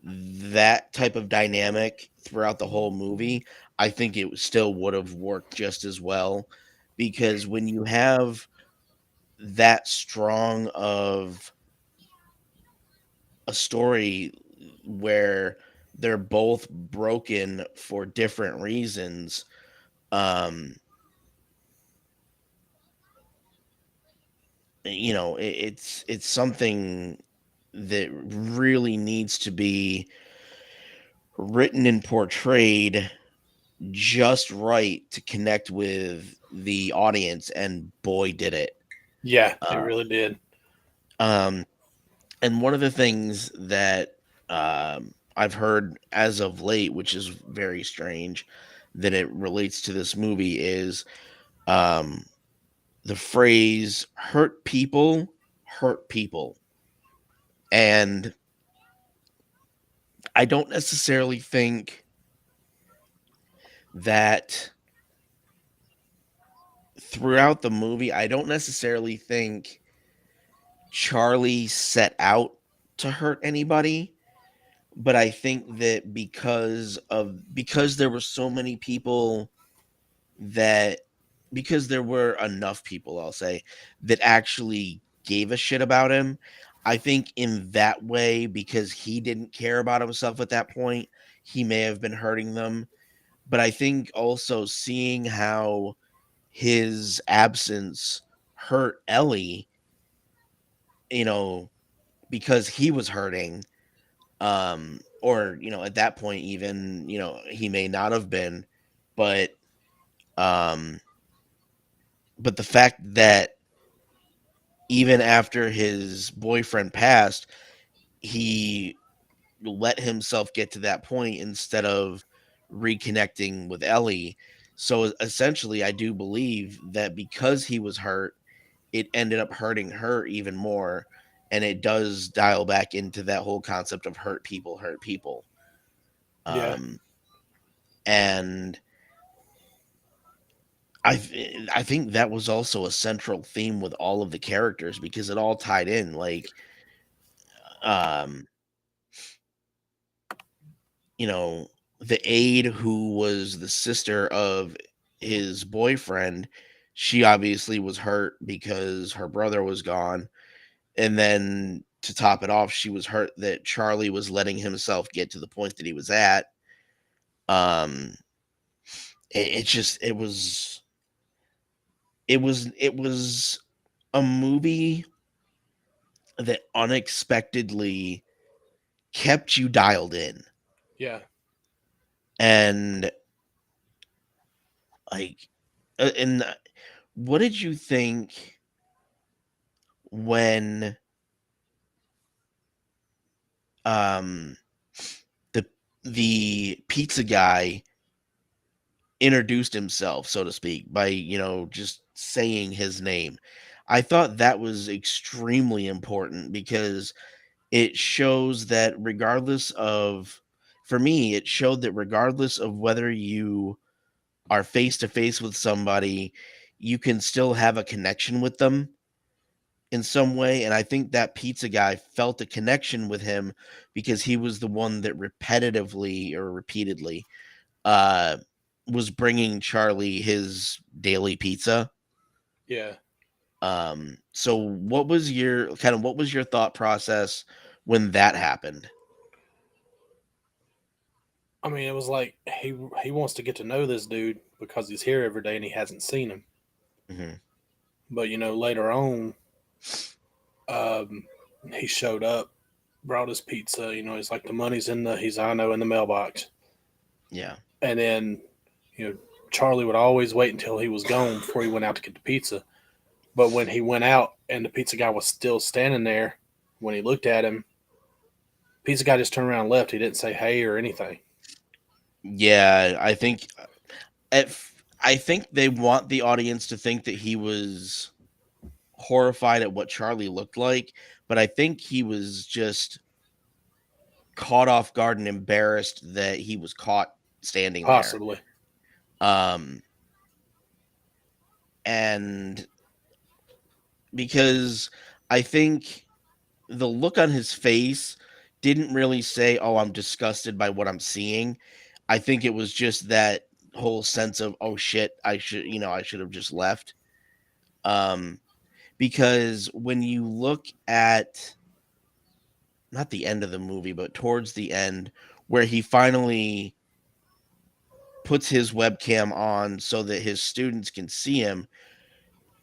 that type of dynamic throughout the whole movie, I think it still would have worked just as well, because when you have that strong of a story where they're both broken for different reasons, um it's something that really needs to be written and portrayed just right to connect with the audience, and boy did it.
Yeah, it
uh,
really did.
um and one of the things that I've heard as of late, which is very strange that it relates to this movie, is um the phrase hurt people. And I don't necessarily think that throughout the movie, I don't necessarily think Charlie set out to hurt anybody, but I think that because there were so many people that because there were enough people, I'll say, that actually gave a shit about him. I think in that way, because he didn't care about himself at that point, he may have been hurting them. But I think also seeing how his absence hurt Ellie, you know, because he was hurting, or, at that point, even, he may not have been, but, um, but the fact that even after his boyfriend passed, he let himself get to that point instead of reconnecting with Ellie. So essentially, I do believe that because he was hurt, it ended up hurting her even more. And it does dial back into that whole concept of hurt people, hurt people.
Yeah.
Um, and I think that was also a central theme with all of the characters because it all tied in. Like, um, you know, the aide who was the sister of his boyfriend, she obviously was hurt because her brother was gone. And then to top it off, she was hurt that Charlie was letting himself get to the point that he was at. Um, it just it was a movie that unexpectedly kept you dialed in.
Yeah.
And like and what did you think when um the the pizza guy introduced himself, so to speak, by, just saying his name? I thought that was extremely important because it shows that for me, it showed that regardless of whether you are face to face with somebody, you can still have a connection with them in some way. And I think that pizza guy felt a connection with him because he was the one that repetitively or repeatedly uh was bringing Charlie his daily pizza.
Yeah.
So what was your thought process when that happened?
I mean, it was like he wants to get to know this dude because he's here every day and he hasn't seen him.
Hmm.
But later on, um, he showed up, brought his pizza. He's like, the money's I know, in the mailbox.
Yeah.
And then, you know, Charlie would always wait until he was gone before he went out to get the pizza. But when he went out and the pizza guy was still standing there, when he looked at him, pizza guy just turned around and left. He didn't say hey or anything.
Yeah, I think they want the audience to think that he was horrified at what Charlie looked like, but I think he was just caught off guard and embarrassed that he was caught standing there.
Possibly.
Um, and because I think the look on his face didn't really say, "Oh, I'm disgusted by what I'm seeing." I think it was just that whole sense of, "Oh shit, I should have just left." Um, because when you look at not the end of the movie, but towards the end, where he finally puts his webcam on so that his students can see him,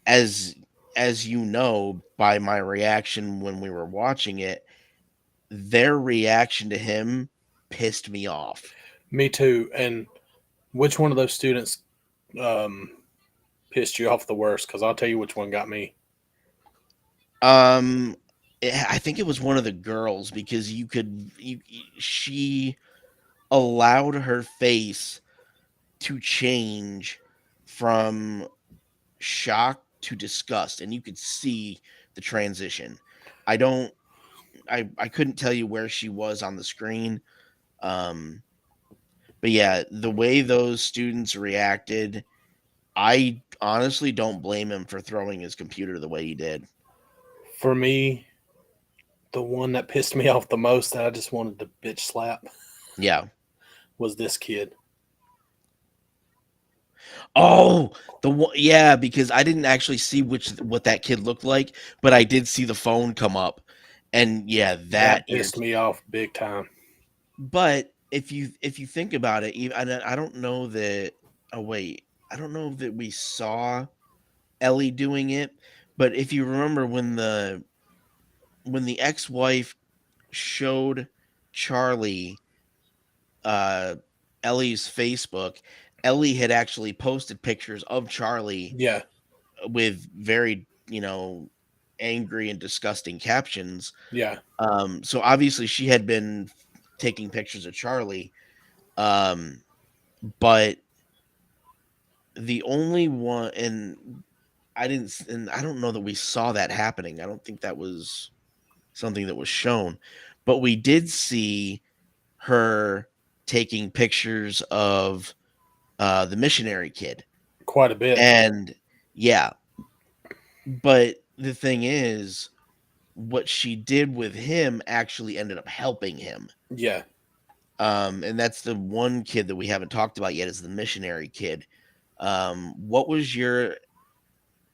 as you know by my reaction when we were watching it, their reaction to him pissed me off.
Me too. And which one of those students um, pissed you off the worst? Because I'll tell you which one got me.
Um, I think it was one of the girls because she allowed her face to change from shock to disgust, and you could see the transition. I don't, I couldn't tell you where she was on the screen. Um, but yeah, the way those students reacted, I honestly don't blame him for throwing his computer the way he did.
For me, the one that pissed me off the most that I just wanted to bitch slap
Yeah.
was this kid.
Oh, the one, yeah, because I didn't actually see what that kid looked like, but I did see the phone come up, and yeah, that
That pissed me off big time.
But if you think about it, I don't know that. Oh wait, I don't know that we saw Ellie doing it, but if you remember when the ex-wife showed Charlie uh Ellie's Facebook, Ellie had actually posted pictures of Charlie
Yeah,
with very, angry and disgusting captions.
yeah.
So obviously she had been taking pictures of Charlie. Um, but the only one, and I don't know that we saw that happening. I don't think that was something that was shown, but we did see her taking pictures of the missionary kid.
Quite a bit.
And yeah, but the thing is, what she did with him actually ended up helping him.
Yeah.
And that's the one kid that we haven't talked about yet, is the missionary kid. What was your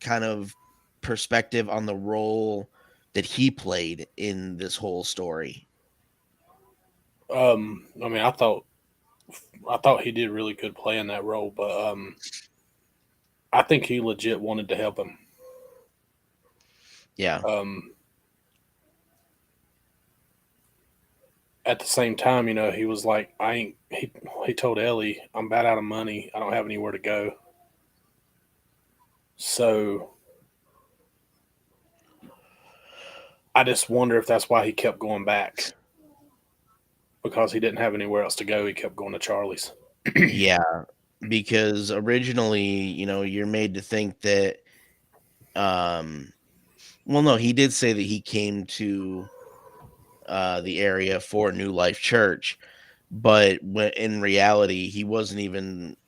kind of perspective on the role that he played in this whole story?
I mean, I thought he did really good playing that role, but I think he legit wanted to help him.
Yeah.
Um, at the same time, he was like, I ain't. He told Ellie, I'm bad out of money. I don't have anywhere to go. So I just wonder if that's why he kept going back, because he didn't have anywhere else to go. He kept going to Charlie's.
Yeah, because originally, you're made to think that um well, no, he did say that he came to the area for New Life Church, but when in reality, he wasn't even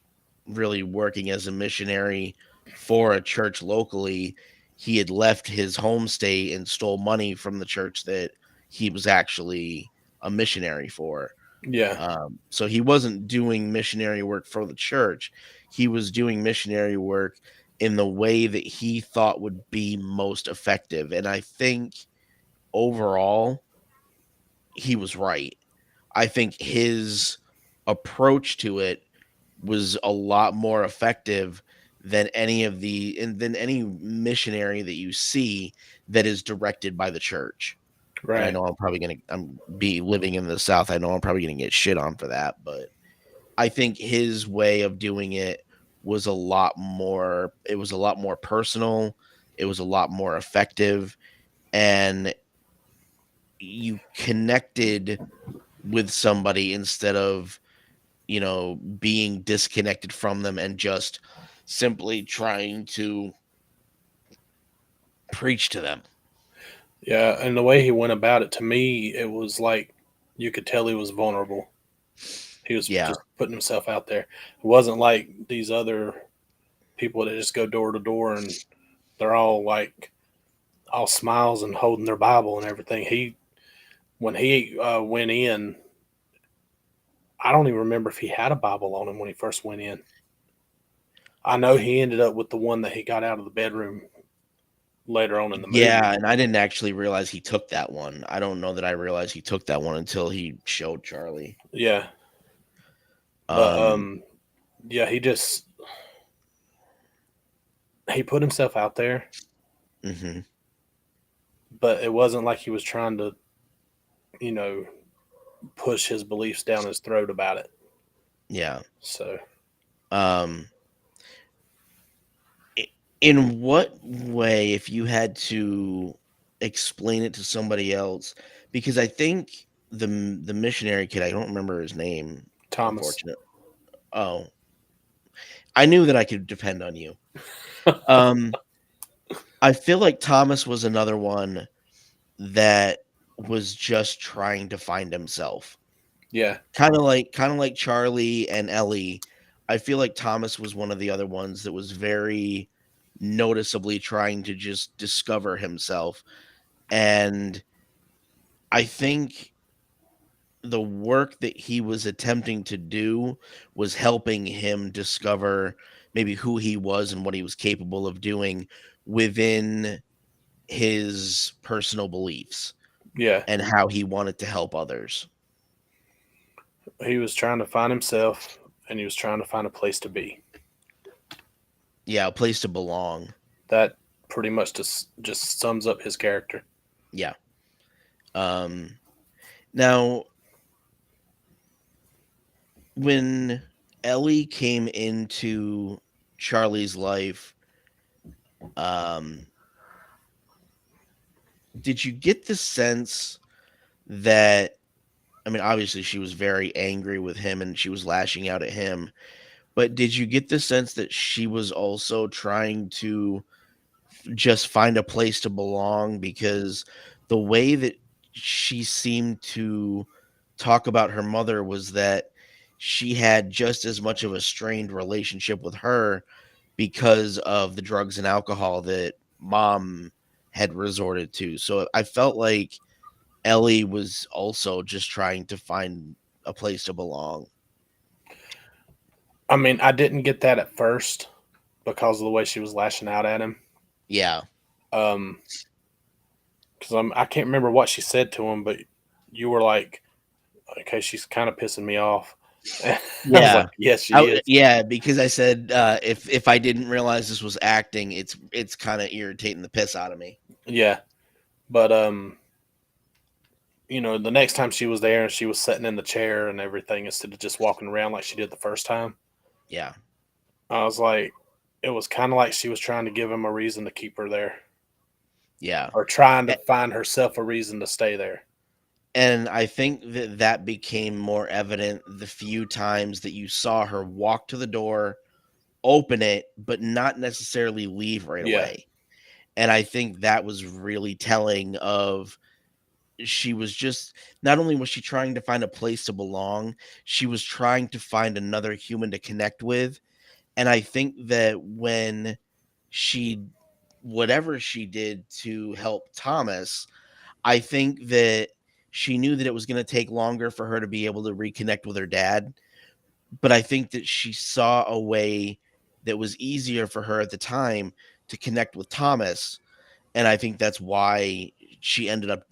really working as a missionary for a church locally. He had left his home state and stole money from the church that he was actually a missionary for.
Yeah,
So he wasn't doing missionary work for the church. He was doing missionary work in the way that he thought would be most effective. And I think overall, he was right. I think his approach to it was a lot more effective than any missionary that you see that is directed by the church. And I
right.
know I'm be living in the South. I know I'm probably gonna get shit on for that, but I think his way of doing it was a lot more personal. It was a lot more effective, and you connected with somebody instead of, being disconnected from them and just simply trying to preach to them.
Yeah, and the way he went about it, to me, it was like you could tell he was vulnerable. He was
Yeah.
just putting himself out there. It wasn't like these other people that just go door to door and they're all like all smiles and holding their Bible and everything. When he went in, I don't even remember if he had a Bible on him when he first went in. I know he ended up with the one that he got out of the bedroom later on in the movie.
Yeah, and I didn't actually realize he took that one. I don't know that I realized he took that one until he showed Charlie.
Yeah. But yeah, he put himself out there.
Mm-hmm.
But it wasn't like he was trying to, push his beliefs down his throat about it.
Yeah.
So,
in what way, if you had to explain it to somebody else, because I think the missionary kid, I don't remember his name.
Thomas.
Unfortunate. Oh, I knew that I could depend on you. I feel like Thomas was another one that was just trying to find himself.
Yeah.
Kind of like Charlie and Ellie. I feel like Thomas was one of the other ones that was very noticeably trying to just discover himself. And I think the work that he was attempting to do was helping him discover maybe who he was and what he was capable of doing within his personal beliefs.
Yeah.
And how he wanted to help others.
He was trying to find himself and he was trying to find a place to be.
Yeah, a place to belong.
That pretty much just sums up his character.
Yeah. Now, when Ellie came into Charlie's life, did you get the sense that, I mean, obviously she was very angry with him and she was lashing out at him, but did you get the sense that she was also trying to just find a place to belong? Because the way that she seemed to talk about her mother was that she had just as much of a strained relationship with her because of the drugs and alcohol that mom had resorted to. So I felt like Ellie was also just trying to find a place to belong.
I mean, I didn't get that at first because of the way she was lashing out at him.
Yeah.
Because I can't remember what she said to him, but you were like, okay, she's kind of pissing me off.
Yeah.
I was like, yes, she is.
Yeah, because I said if I didn't realize this was acting, it's kind of irritating the piss out of me.
Yeah. But the next time she was there and she was sitting in the chair and everything instead of just walking around like she did the first time.
Yeah.
I was like, it was kind of like she was trying to give him a reason to keep her there.
Yeah.
Or trying to find herself a reason to stay there.
And I think that became more evident the few times that you saw her walk to the door, open it, but not necessarily leave right away. And I think that was really telling of she was just, not only was she trying to find a place to belong, she was trying to find another human to connect with. And I think that when whatever she did to help Thomas, I think that she knew that it was going to take longer for her to be able to reconnect with her dad. But I think that she saw a way that was easier for her at the time to connect with Thomas. And I think that's why she ended up,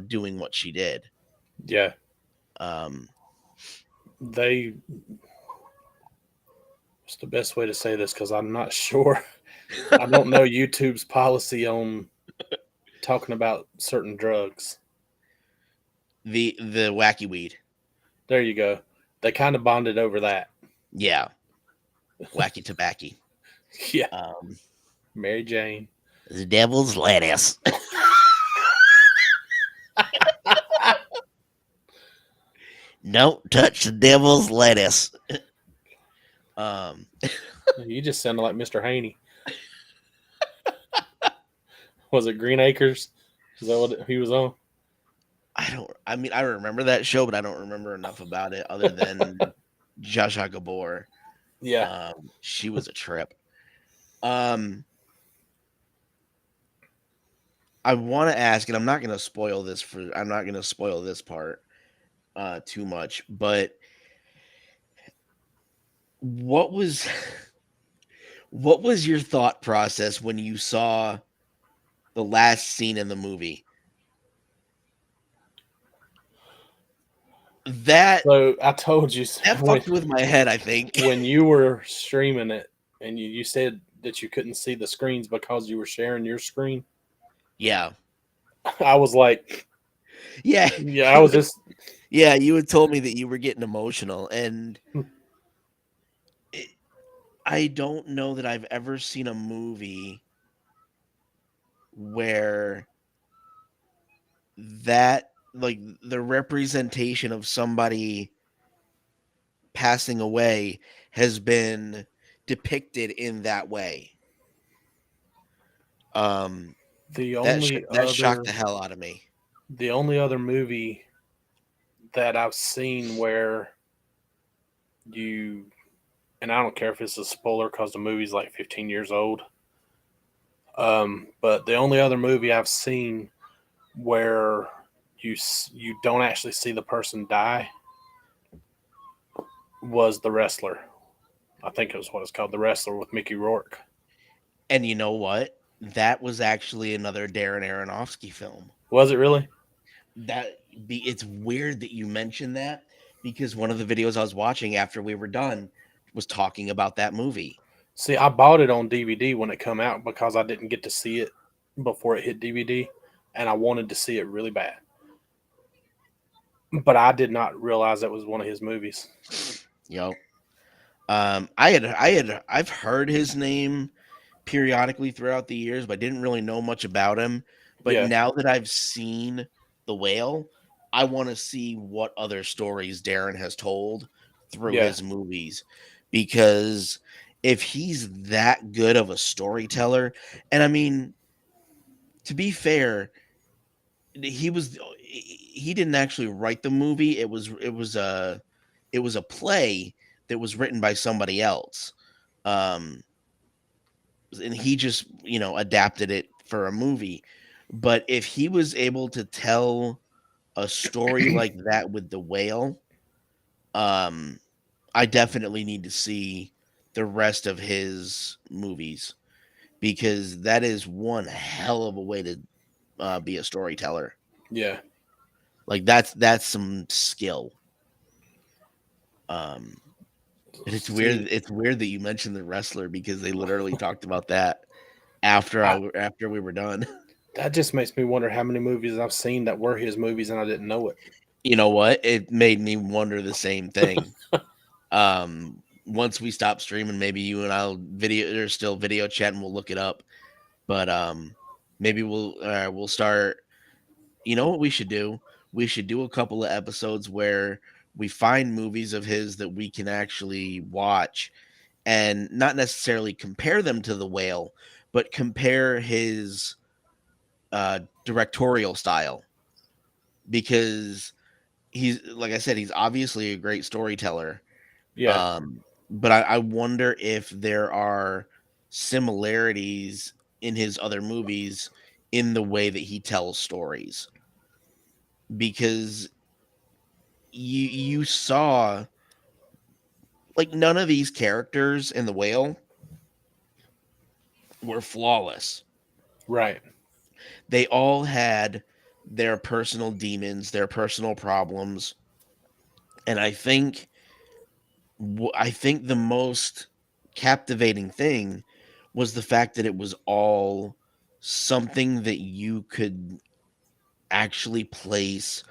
doing what she did.
Yeah.
What's
the best way to say this? Because I'm not sure. I don't know YouTube's policy on talking about certain drugs.
The wacky weed.
There you go. They kind of bonded over that.
Yeah. Wacky tobacco.
Yeah. Mary Jane.
The devil's lettuce. Don't touch the devil's lettuce.
You just sounded like Mr. Haney. Was it Green Acres? Is that what he was on?
I remember that show, but I don't remember enough about it other than Zsa Gabor.
Yeah.
She was a trip. Um, I want to ask, and I'm not going to spoil this I'm not going to spoil this part too much, but what was what was your thought process when you saw the last scene in the movie? That
So I told you
that fucked with my head, I think.
when you were streaming it and you said that you couldn't see the screens because you were sharing your screen.
Yeah.
I was like,
Yeah.
yeah, I was just
Yeah, you had told me that you were getting emotional, and it, I don't know that I've ever seen a movie where that, like, the representation of somebody passing away has been depicted in that way. Um,
the only
that shocked
other
the hell out of me.
the only other movie that I've seen where you, and I don't care if it's a spoiler because the movie's like 15 years old. But the only other movie I've seen where you don't actually see the person die was The Wrestler. I think it was what it's called, The Wrestler with Mickey Rourke.
And you know what? That was actually another Darren Aronofsky film.
Was it really?
It's weird that you mentioned that, because one of the videos I was watching after we were done was talking about that movie.
See, I bought it on DVD when it come out because I didn't get to see it before it hit DVD, and I wanted to see it really bad. But I did not realize that was one of his movies.
Yep. I've heard his name periodically throughout the years, but didn't really know much about him. But
Yeah,
now that I've seen The Whale, I want to see what other stories Darren has told through
yeah,
his movies, because if he's that good of a storyteller, and I mean, to be fair, he didn't actually write the movie. It was a play that was written by somebody else. Um, and he just, adapted it for a movie. But if he was able to tell a story like that with The Whale, um, I definitely need to see the rest of his movies, because that is one hell of a way to be a storyteller.
yeah.
Like, that's some skill. Um, and it's weird.
See,
It's weird that you mentioned The Wrestler, because they literally talked about that
I,
after we were done.
that just makes me wonder how many movies I've seen that were his movies and I didn't know it.
You know what? It made me wonder the same thing. Once we stop streaming, maybe you and I'll there's still video chat, and we'll look it up. But maybe we'll start. You know what we should do? We should do a couple of episodes where we find movies of his that we can actually watch, and not necessarily compare them to The Whale, but compare his directorial style, because he's, like I said, he's obviously a great storyteller.
Yeah,
But I wonder if there are similarities in his other movies in the way that he tells stories, because you saw, like, none of these characters in The Whale were flawless.
right.
They all had their personal demons, their personal problems, and I think the most captivating thing was the fact that it was all something that you could actually place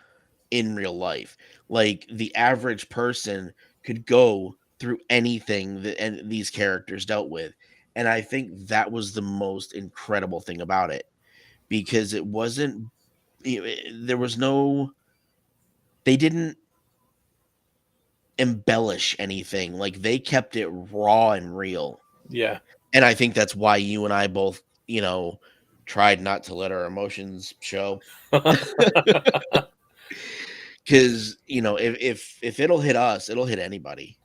in real life. Like, the average person could go through anything that and these characters dealt with. And I think that was the most incredible thing about it, because it wasn't, there was no, they didn't embellish anything. Like, they kept it raw and real.
Yeah.
And I think that's why you and I both, tried not to let our emotions show. Because, if it'll hit us, it'll hit anybody.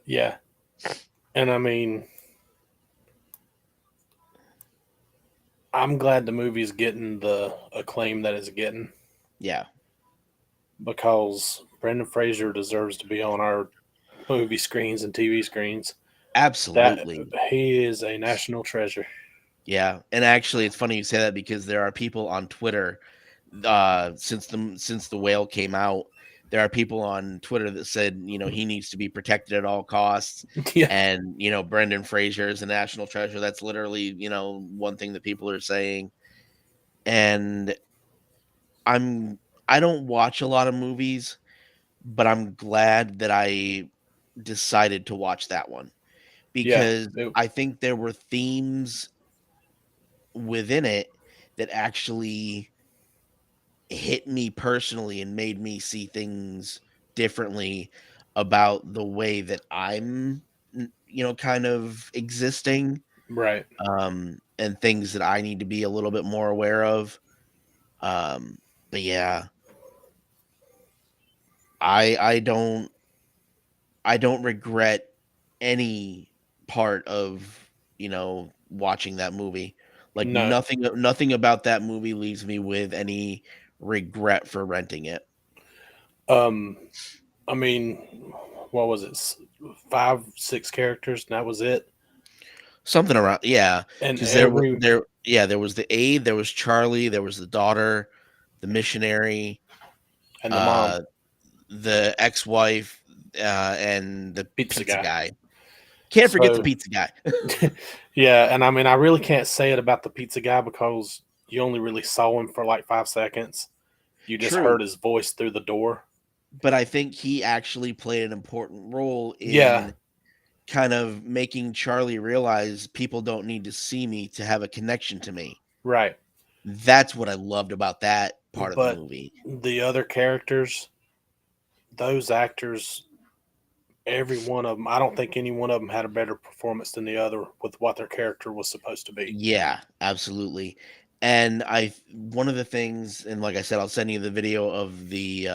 Yeah. And I mean, I'm glad the movie's getting the acclaim that it's getting
Yeah,
because Brendan Fraser deserves to be on our movie screens and TV screens. That
absolutely.
he is a national treasure.
Yeah, and actually, it's funny you say that because there are people on Twitter, since the whale came out, there are people on Twitter that said, he needs to be protected at all costs,
Yeah.
and Brendan Fraser is a national treasure. That's literally one thing that people are saying, and I'm I don't watch a lot of movies, but I'm glad that I decided to watch that one
Yeah.
because I think there were themes within it that actually hit me personally and made me see things differently about the way that I'm, kind of existing,
Right.
and things that I need to be a little bit more aware of. Um, but yeah, I don't regret any part of, watching that movie. Like
No.
nothing about that movie leaves me with any regret for renting it.
Um, I mean, what was it? 5, 6 characters, and that was it.
Something around, yeah,
And
because
every
there was the aide, there was Charlie, there was the daughter, the missionary,
and the mom,
uh, the ex-wife, and the
pizza
pizza
guy.
guy. Can't forget the
So
pizza guy.
yeah, and I mean, I really can't say it about the pizza guy because you only really saw him for like 5 seconds. You just
True,
heard his voice through the door.
but I think he actually played an important role
Yeah,
in kind of making Charlie realize people don't need to see me to have a connection to me.
right.
That's what I loved about that part of the
But
movie.
the other characters, those actors, every one of them, I don't think any one of them had a better performance than the other with what their character was supposed to be.
Yeah, absolutely. And one of the things, and like I said, I'll send you the video of the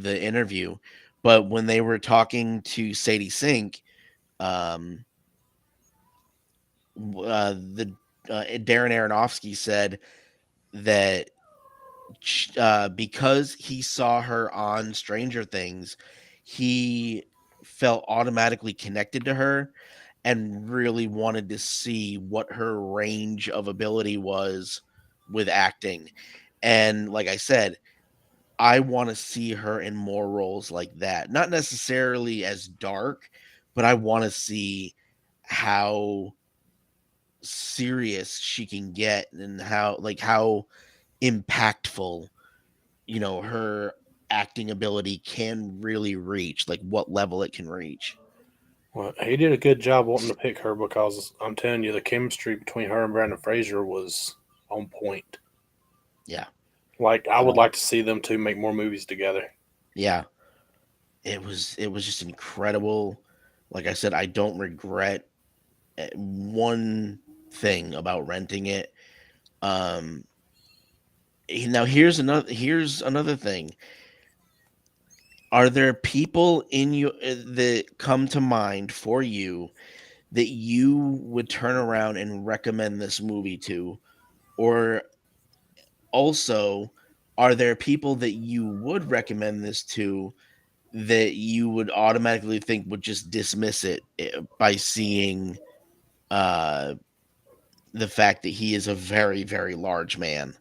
interview, but when they were talking to Sadie Sink, um, the Darren Aronofsky said that because he saw her on Stranger Things, he felt automatically connected to her and really wanted to see what her range of ability was with acting. And like I said, I want to see her in more roles like that. Not necessarily as dark, but I want to see how serious she can get and how impactful, her acting ability can really reach, like what level it can reach.
Well, he did a good job wanting to pick her because I'm telling you, the chemistry between her and Brandon Fraser was on point.
Yeah.
Like, I would
Um,
like to see them two make more movies together.
yeah. It was just incredible. Like I said, I don't regret one thing about renting it. Um Now here's another thing. Are there people in you that come to mind for you that you would turn around and recommend this movie to? Or also, are there people that you would recommend this to that you would automatically think would just dismiss it by seeing uh, the fact that he is a very, very large man?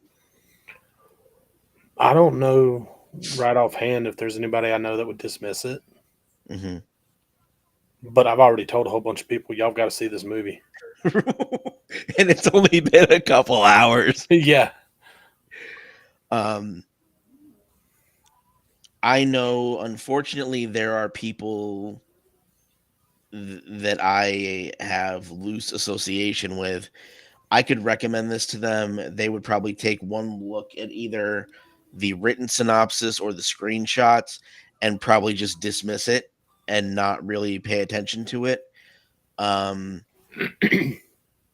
I don't know right offhand if there's anybody I know that would dismiss it,
Hmm.
but I've already told a whole bunch of people, y'all got to see this movie.
And it's only been a couple hours.
Yeah.
Um, I know, unfortunately, there are people that I have loose association with. I could recommend this to them. They would probably take one look at either the written synopsis or the screenshots and probably just dismiss it and not really pay attention to it. Um,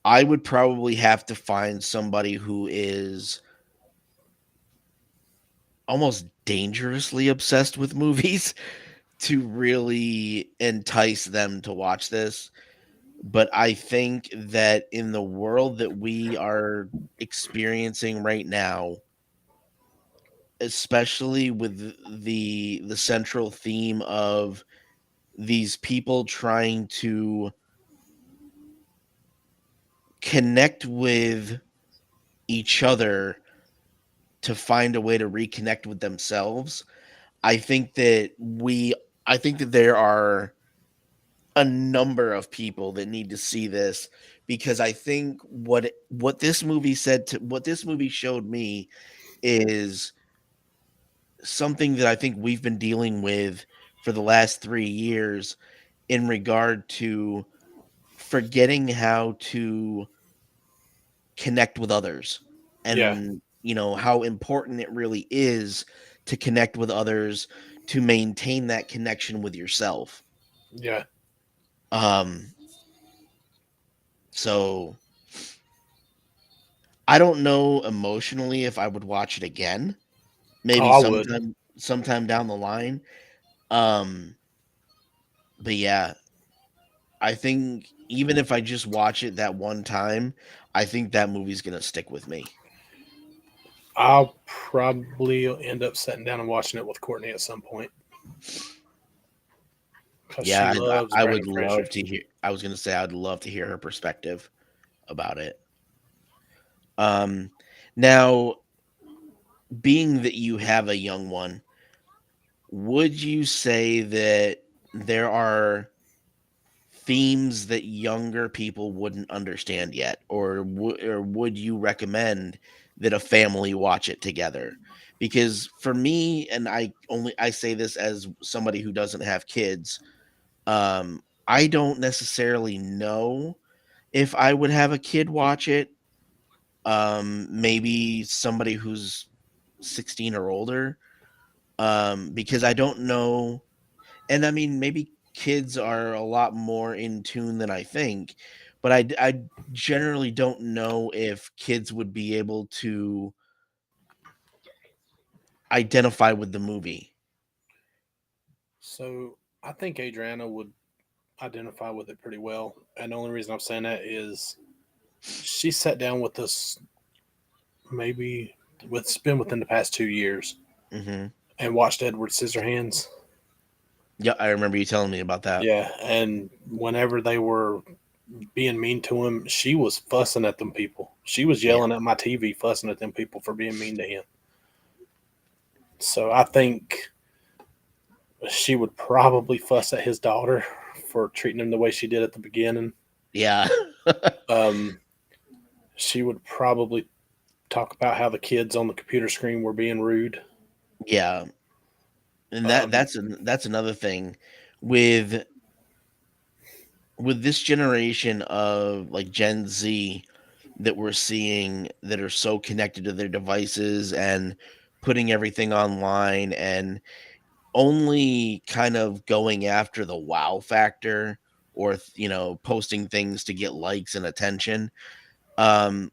I would probably have to find somebody who is almost dangerously obsessed with movies to really entice them to watch this. But I think that in the world that we are experiencing right now, especially with the central theme of these people trying to connect with each other to find a way to reconnect with themselves, I think that I think that there are a number of people that need to see this, because I think what this movie what this movie showed me is something that I think we've been dealing with for the last 3 years in regard to forgetting how to connect with others,
Yeah,
and how important it really is to connect with others, to maintain that connection with yourself.
yeah.
um so I don't know emotionally if I would watch it again,
Oh,
maybe
I would.
sometime down the line. um but yeah, I think even if I just watch it that one time, I think that movie's gonna stick with me.
I'll probably end up sitting down and watching it with Courtney at some point because she
Yeah,
loves
I would
Brandon Fraser.
love to hear. I was gonna say I'd love to hear her perspective about it. Um, Now, being that you have a young one, would you say that there are themes that younger people wouldn't understand yet, or would you recommend that a family watch it together? Because for me, and I say this as somebody who doesn't have kids, I don't necessarily know if I would have a kid watch it. Maybe somebody who's 16 or older, because I don't know. And I mean, maybe kids are a lot more in tune than I think, but I generally don't know if kids would be able to identify with the movie.
So I think Adriana would identify with it pretty well. And the only reason I'm saying that is she sat down with us maybe it's been within the past 2 years
Hmm.
and watched Edward Scissorhands.
Yeah, I remember you telling me about that.
Yeah, and whenever they were being mean to him, she was fussing at them people. She was
Yeah,
yelling at my TV, fussing at them people for being mean to him. So I think she would probably fuss at his daughter for treating him the way she did at the beginning.
yeah,
Um, she would probably talk about how the kids on the computer screen were being rude.
yeah. And
Um,
that's another thing with this generation of like Gen Z that we're seeing, that are so connected to their devices and putting everything online, and only kind of going after the wow factor, or posting things to get likes and attention. um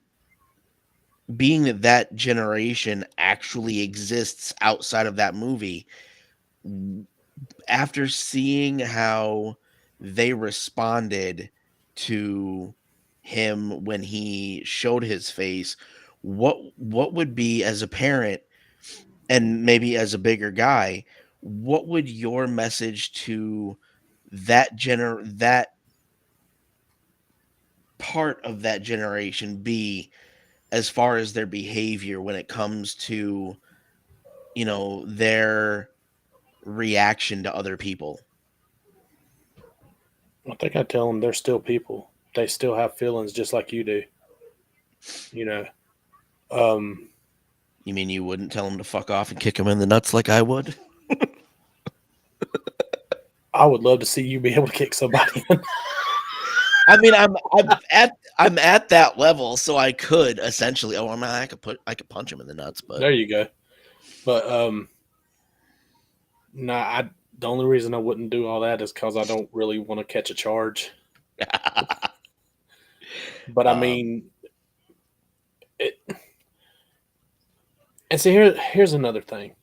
Being that generation actually exists outside of that movie, after seeing how they responded to him when he showed his face, what would be, as a parent and maybe as a bigger guy, what would your message to that part of that generation be, as far as their behavior when it comes to their reaction to other people?
I think I tell them they're still people. They still have feelings just like you do. You know, um,
You mean you wouldn't tell him to fuck off and kick him in the nuts like I would?
I would love to see you be able to kick somebody.
I mean, I'm at that level, so I could essentially. Oh, I could punch him in the nuts, but
There you go. But nah, the only reason I wouldn't do all that is because I don't really want to catch a charge. But I
um,
mean, it, and see here's another thing.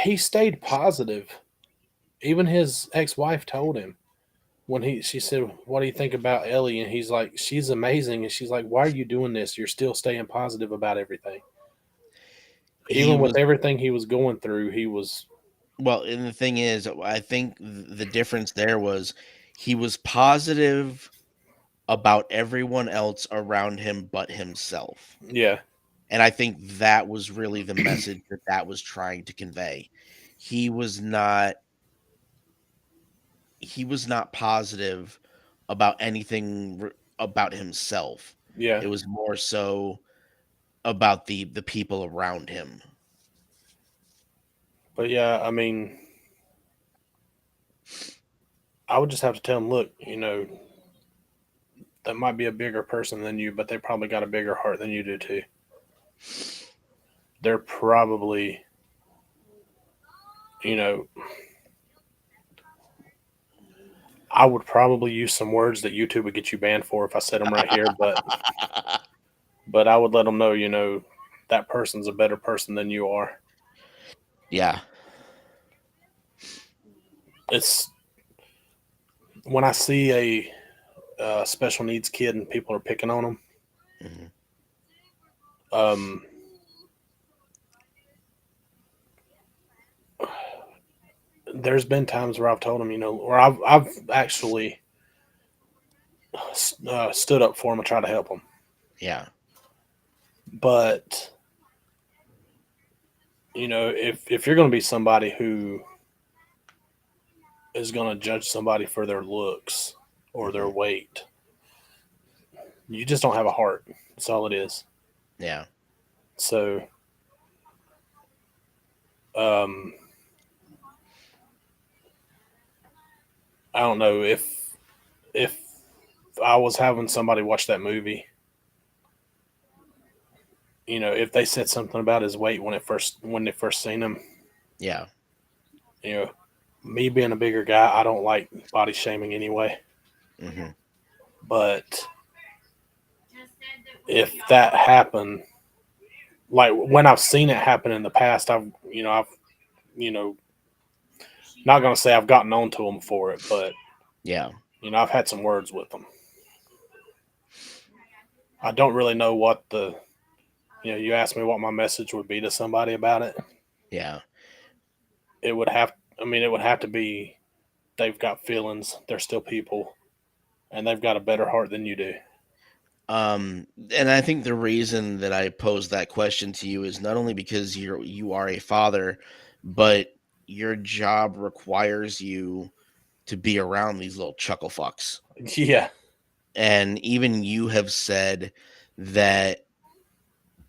he stayed positive. Even his ex-wife told him when she said, "What do you think about Ellie?" And he's like, "She's amazing." And she's like, "Why are you doing this? You're still staying positive about everything."
He
Even with
was
everything he was going through, he was.
well, and the thing is, I think the difference there was he was positive about everyone else around him but himself.
Yeah,
And I think that was really the message that was trying to convey. He was not he was not positive about anything about himself.
yeah.
It was more so about the people around him.
But yeah, I mean, I would just have to tell him, look, that might be a bigger person than you, but they probably got a bigger heart than you do too. They're probably, you know, I would probably use some words that YouTube would get you banned for if I said them right here, but I would let them know, that person's a better person than you are.
Yeah.
It's when I see a special needs kid and people are picking on them.
Mhm.
Um, there's been times where I've told them, or I've actually stood up for them and tried to help them.
Yeah.
But if you're going to be somebody who is going to judge somebody for their looks or their
Mhm.
weight, you just don't have a heart. That's all it is.
Yeah.
So, um, I don't know if I was having somebody watch that movie, if they said something about his weight when they first seen him,
Yeah.
you know, me being a bigger guy, I don't like body shaming anyway.
Mhm.
But if that happened, like when I've seen it happen in the past, I've, you know, not gonna say I've gotten on to them for it, but
Yeah.
I've had some words with them. I don't really know what you asked me what my message would be to somebody about it.
Yeah.
It would have, it would have to be they've got feelings, they're still people, and they've got a better heart than you do.
And I think the reason that I posed that question to you is not only because you are a father, but your job requires you to be around these little chuckle fucks.
Yeah,
And even you have said that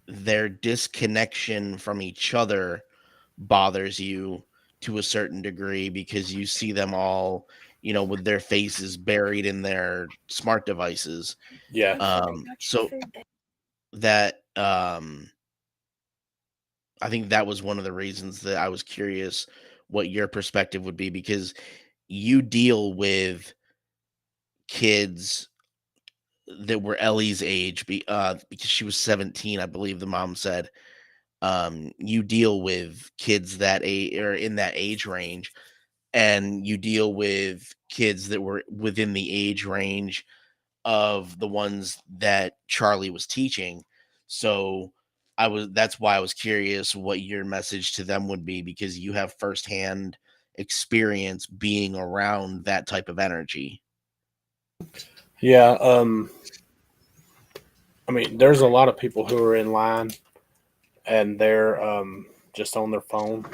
their disconnection from each other bothers you to a certain degree because you see them all, with their faces buried in their smart devices.
yeah,
So that I think that was one of the reasons that I was curious what your perspective would be because you deal with kids that were Ellie's age because she was 17, I believe the mom said. You deal with kids that age or in that age range, and you deal with kids that were within the age range of the ones that Charlie was teaching. So that's why I was curious what your message to them would be because you have firsthand experience being around that type of energy.
yeah. There's a lot of people who are in line and they're just on their phone.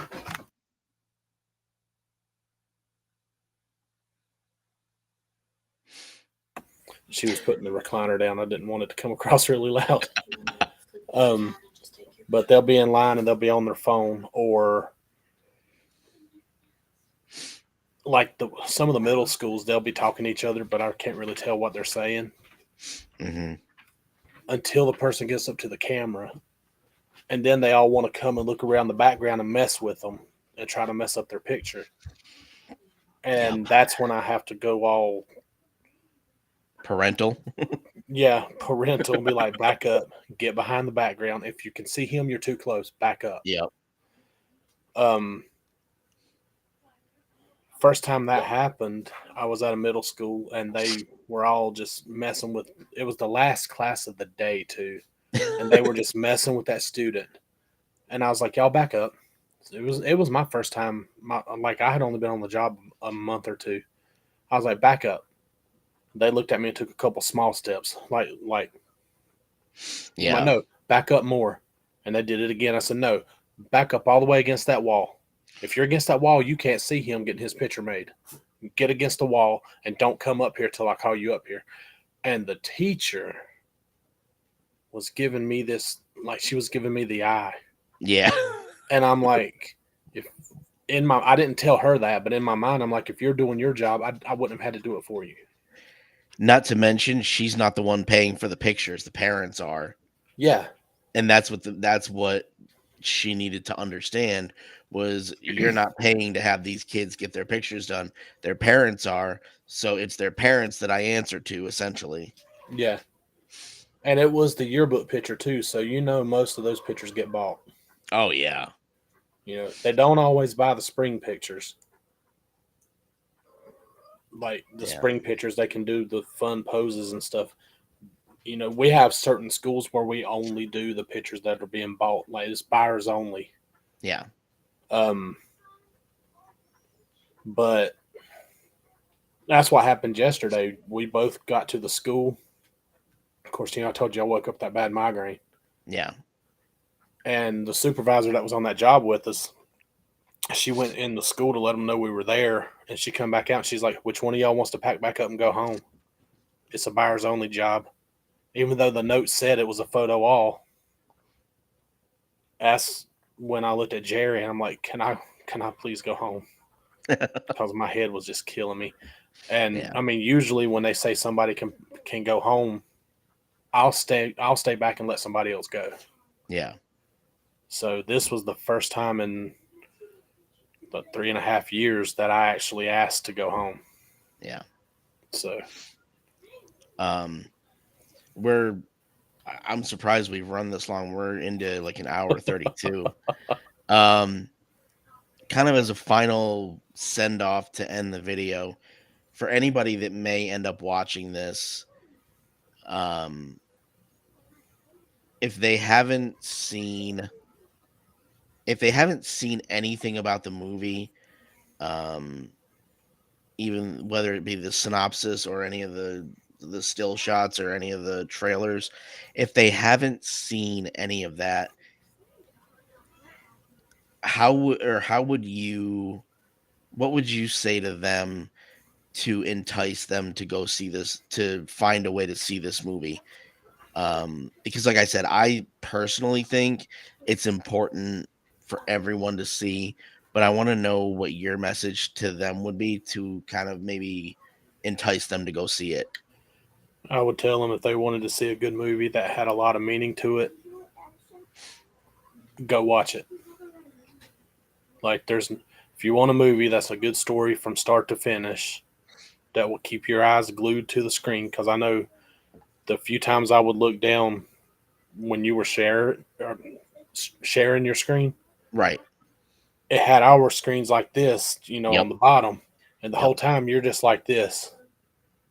She was putting the recliner down. I didn't want it to come across really loud. Um, but they'll be in line and they'll be on their phone, or like some of the middle schools, they'll be talking to each other, but I can't really tell what they're saying
Hmm.
until the person gets up to the camera, and then they all want to come and look around the background and mess with them and try to mess up their picture.
Yep.
And that's when I have to go all,
Parental.
yeah, parental, and be like, back up, get behind the background. If you can see him, you're too close, back up.
Yep.
Um, First time that happened, I was at a middle school and they were all just messing with. It was the last class of the day too, and they were just messing with that student. And I was like, "Y'all back up." It was my first time. Like I had only been on the job a month or two. I was like, "Back up." They looked at me and took a couple small steps, like I'm like,
Yeah.
"No, back up more." And they did it again. I said, "No, back up all the way against that wall. If you're against that wall, you can't see him getting his picture made. Get against the wall and don't come up here till I call you up here." And the teacher was giving me this, like she was giving me the eye.
Yeah.
And I'm like, if I didn't tell her that, but in my mind, I'm like, if you're doing your job, I wouldn't have had to do it for you.
Not to mention, she's not the one paying for the pictures. The parents are.
Yeah.
And that's what she needed to understand was you're not paying to have these kids get their pictures done. Their parents are. So it's their parents that I answer to, essentially.
Yeah. And it was the yearbook picture too, so most of those pictures get bought.
Oh, yeah.
They don't always buy the spring pictures. Like the
Yeah.
spring pictures, they can do the fun poses and stuff. We have certain schools where we only do the pictures that are being bought, like it's buyers only.
Yeah.
But that's what happened yesterday. We both got to the school. Of course, I told you I woke up with that bad migraine.
Yeah.
And the supervisor that was on that job with us, she went in the school to let them know we were there. And she come back out and she's like, "Which one of y'all wants to pack back up and go home? It's a buyers only job." Even though the note said it was a photo all. That's when I looked at Jerry and I'm like, can I please go home? Because my head was just killing me. And
Yeah.
I mean, usually when they say somebody can go home, I'll stay back and let somebody else go.
Yeah.
So this was the first time in the 3.5 years that I actually asked to go home.
Yeah.
So
I'm surprised we've run this long. We're into like an hour 32. Kind of as a final send off to end the video, for anybody that may end up watching this, if they haven't seen anything about the movie, even whether it be the synopsis or any of the still shots or any of the trailers, if they haven't seen any of that, what would you say to them to entice them to go see this, to find a way to see this movie? Because like I said, I personally think it's important for everyone to see, but I want to know what your message to them would be to kind of maybe entice them to go see it.
I would tell them if they wanted to see a good movie that had a lot of meaning to it, go watch it. Like if you want a movie that's a good story from start to finish, that will keep your eyes glued to the screen. Because I know the few times I would look down when you were sharing your screen,
Right.
it had our screens like this,
Yep.
on the bottom, and the
Yep.
whole time you're just like this.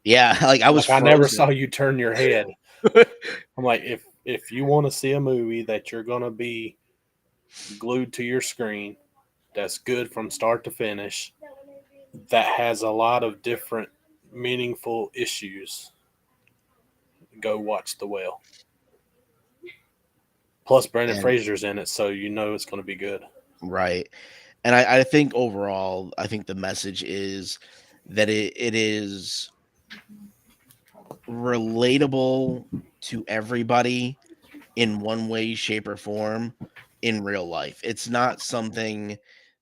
Yeah, like I was.
Like I never saw you turn your head. I'm like, if you want to see a movie that you're gonna be glued to your screen, that's good from start to finish, that has a lot of different meaningful issues, go watch The Whale. Plus, Brendan Fraser's in it, so it's going to be good.
Right. And I think overall, I think the message is that it is relatable to everybody in one way, shape, or form in real life. It's not something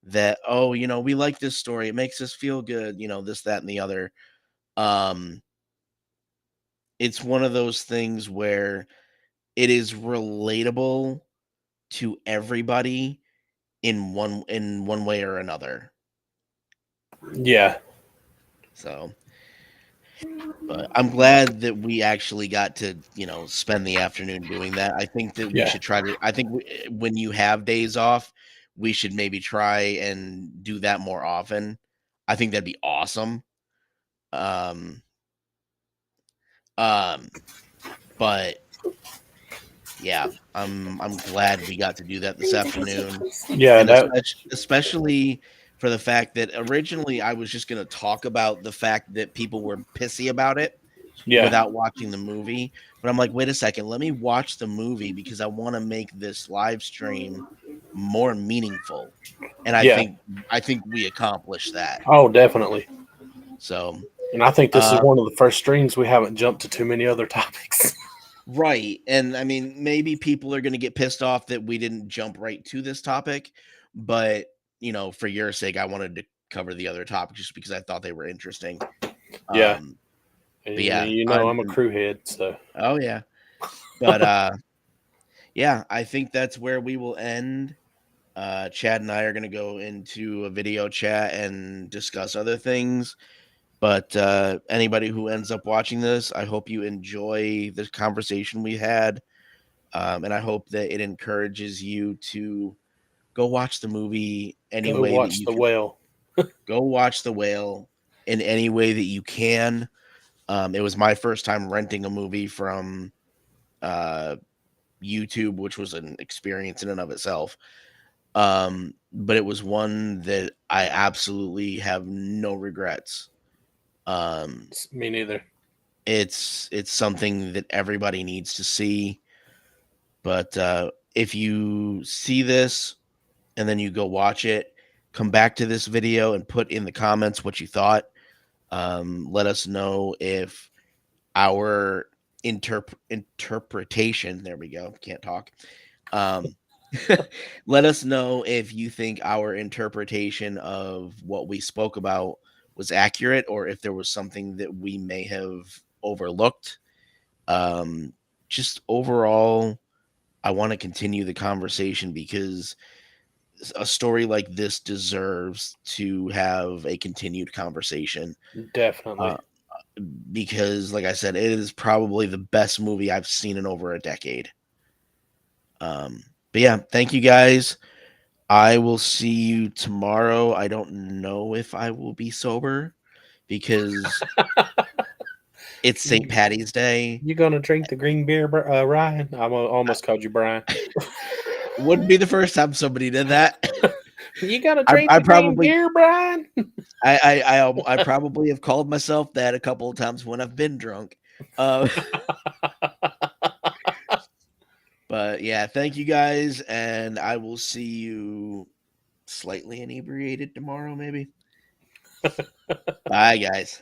that, we like this story, it makes us feel good, this, that, and the other. It's one of those things where it is relatable to everybody in one way or another.
Yeah.
So, but I'm glad that we actually got to, spend the afternoon doing that. I think that we should try to. I think when you have days off, we should maybe try and do that more often. I think that'd be awesome. But yeah, I'm glad we got to do that this afternoon.
Yeah,
And
that
especially for the fact that originally I was just going to talk about the fact that people were pissy about it without watching the movie. But I'm like, wait a second, let me watch the movie because I want to make this live stream more meaningful. And I think we accomplished that.
Oh, definitely.
So,
and I think this is one of the first streams we haven't jumped to too many other topics.
Right. And I mean, maybe people are going to get pissed off that we didn't jump right to this topic, but for your sake, I wanted to cover the other topics just because I thought they were interesting.
Yeah.
But yeah,
I'm a crew head, so.
Oh yeah. But yeah, I think that's where we will end. Chad and I are going to go into a video chat and discuss other things. But anybody who ends up watching this, I hope you enjoy this conversation we had. And I hope that it encourages you to go watch the movie any way that you
can.
Whale. Go watch The Whale in any way that you can. It was my first time renting a movie from YouTube, which was an experience in and of itself. But it was one that I absolutely have no regrets.
Me neither.
It's something that everybody needs to see. But if you see this and then you go watch it, come back to this video and put in the comments what you thought. Let us know if our interpretation, there we go, can't talk. Let us know if you think our interpretation of what we spoke about was accurate or if there was something that we may have overlooked. Just overall, I want to continue the conversation because a story like this deserves to have a continued conversation.
Definitely.
Because, like I said, it is probably the best movie I've seen in over a decade. But yeah, thank you guys. I will see you tomorrow. I don't know if I will be sober because it's St. Patty's Day.
You gonna drink the green beer, Ryan? I almost called you Brian.
Wouldn't be the first time somebody did that.
You gotta drink the green beer, Brian.
I probably have called myself that a couple of times when I've been drunk. But yeah, thank you guys, and I will see you slightly inebriated tomorrow, maybe. Bye, guys.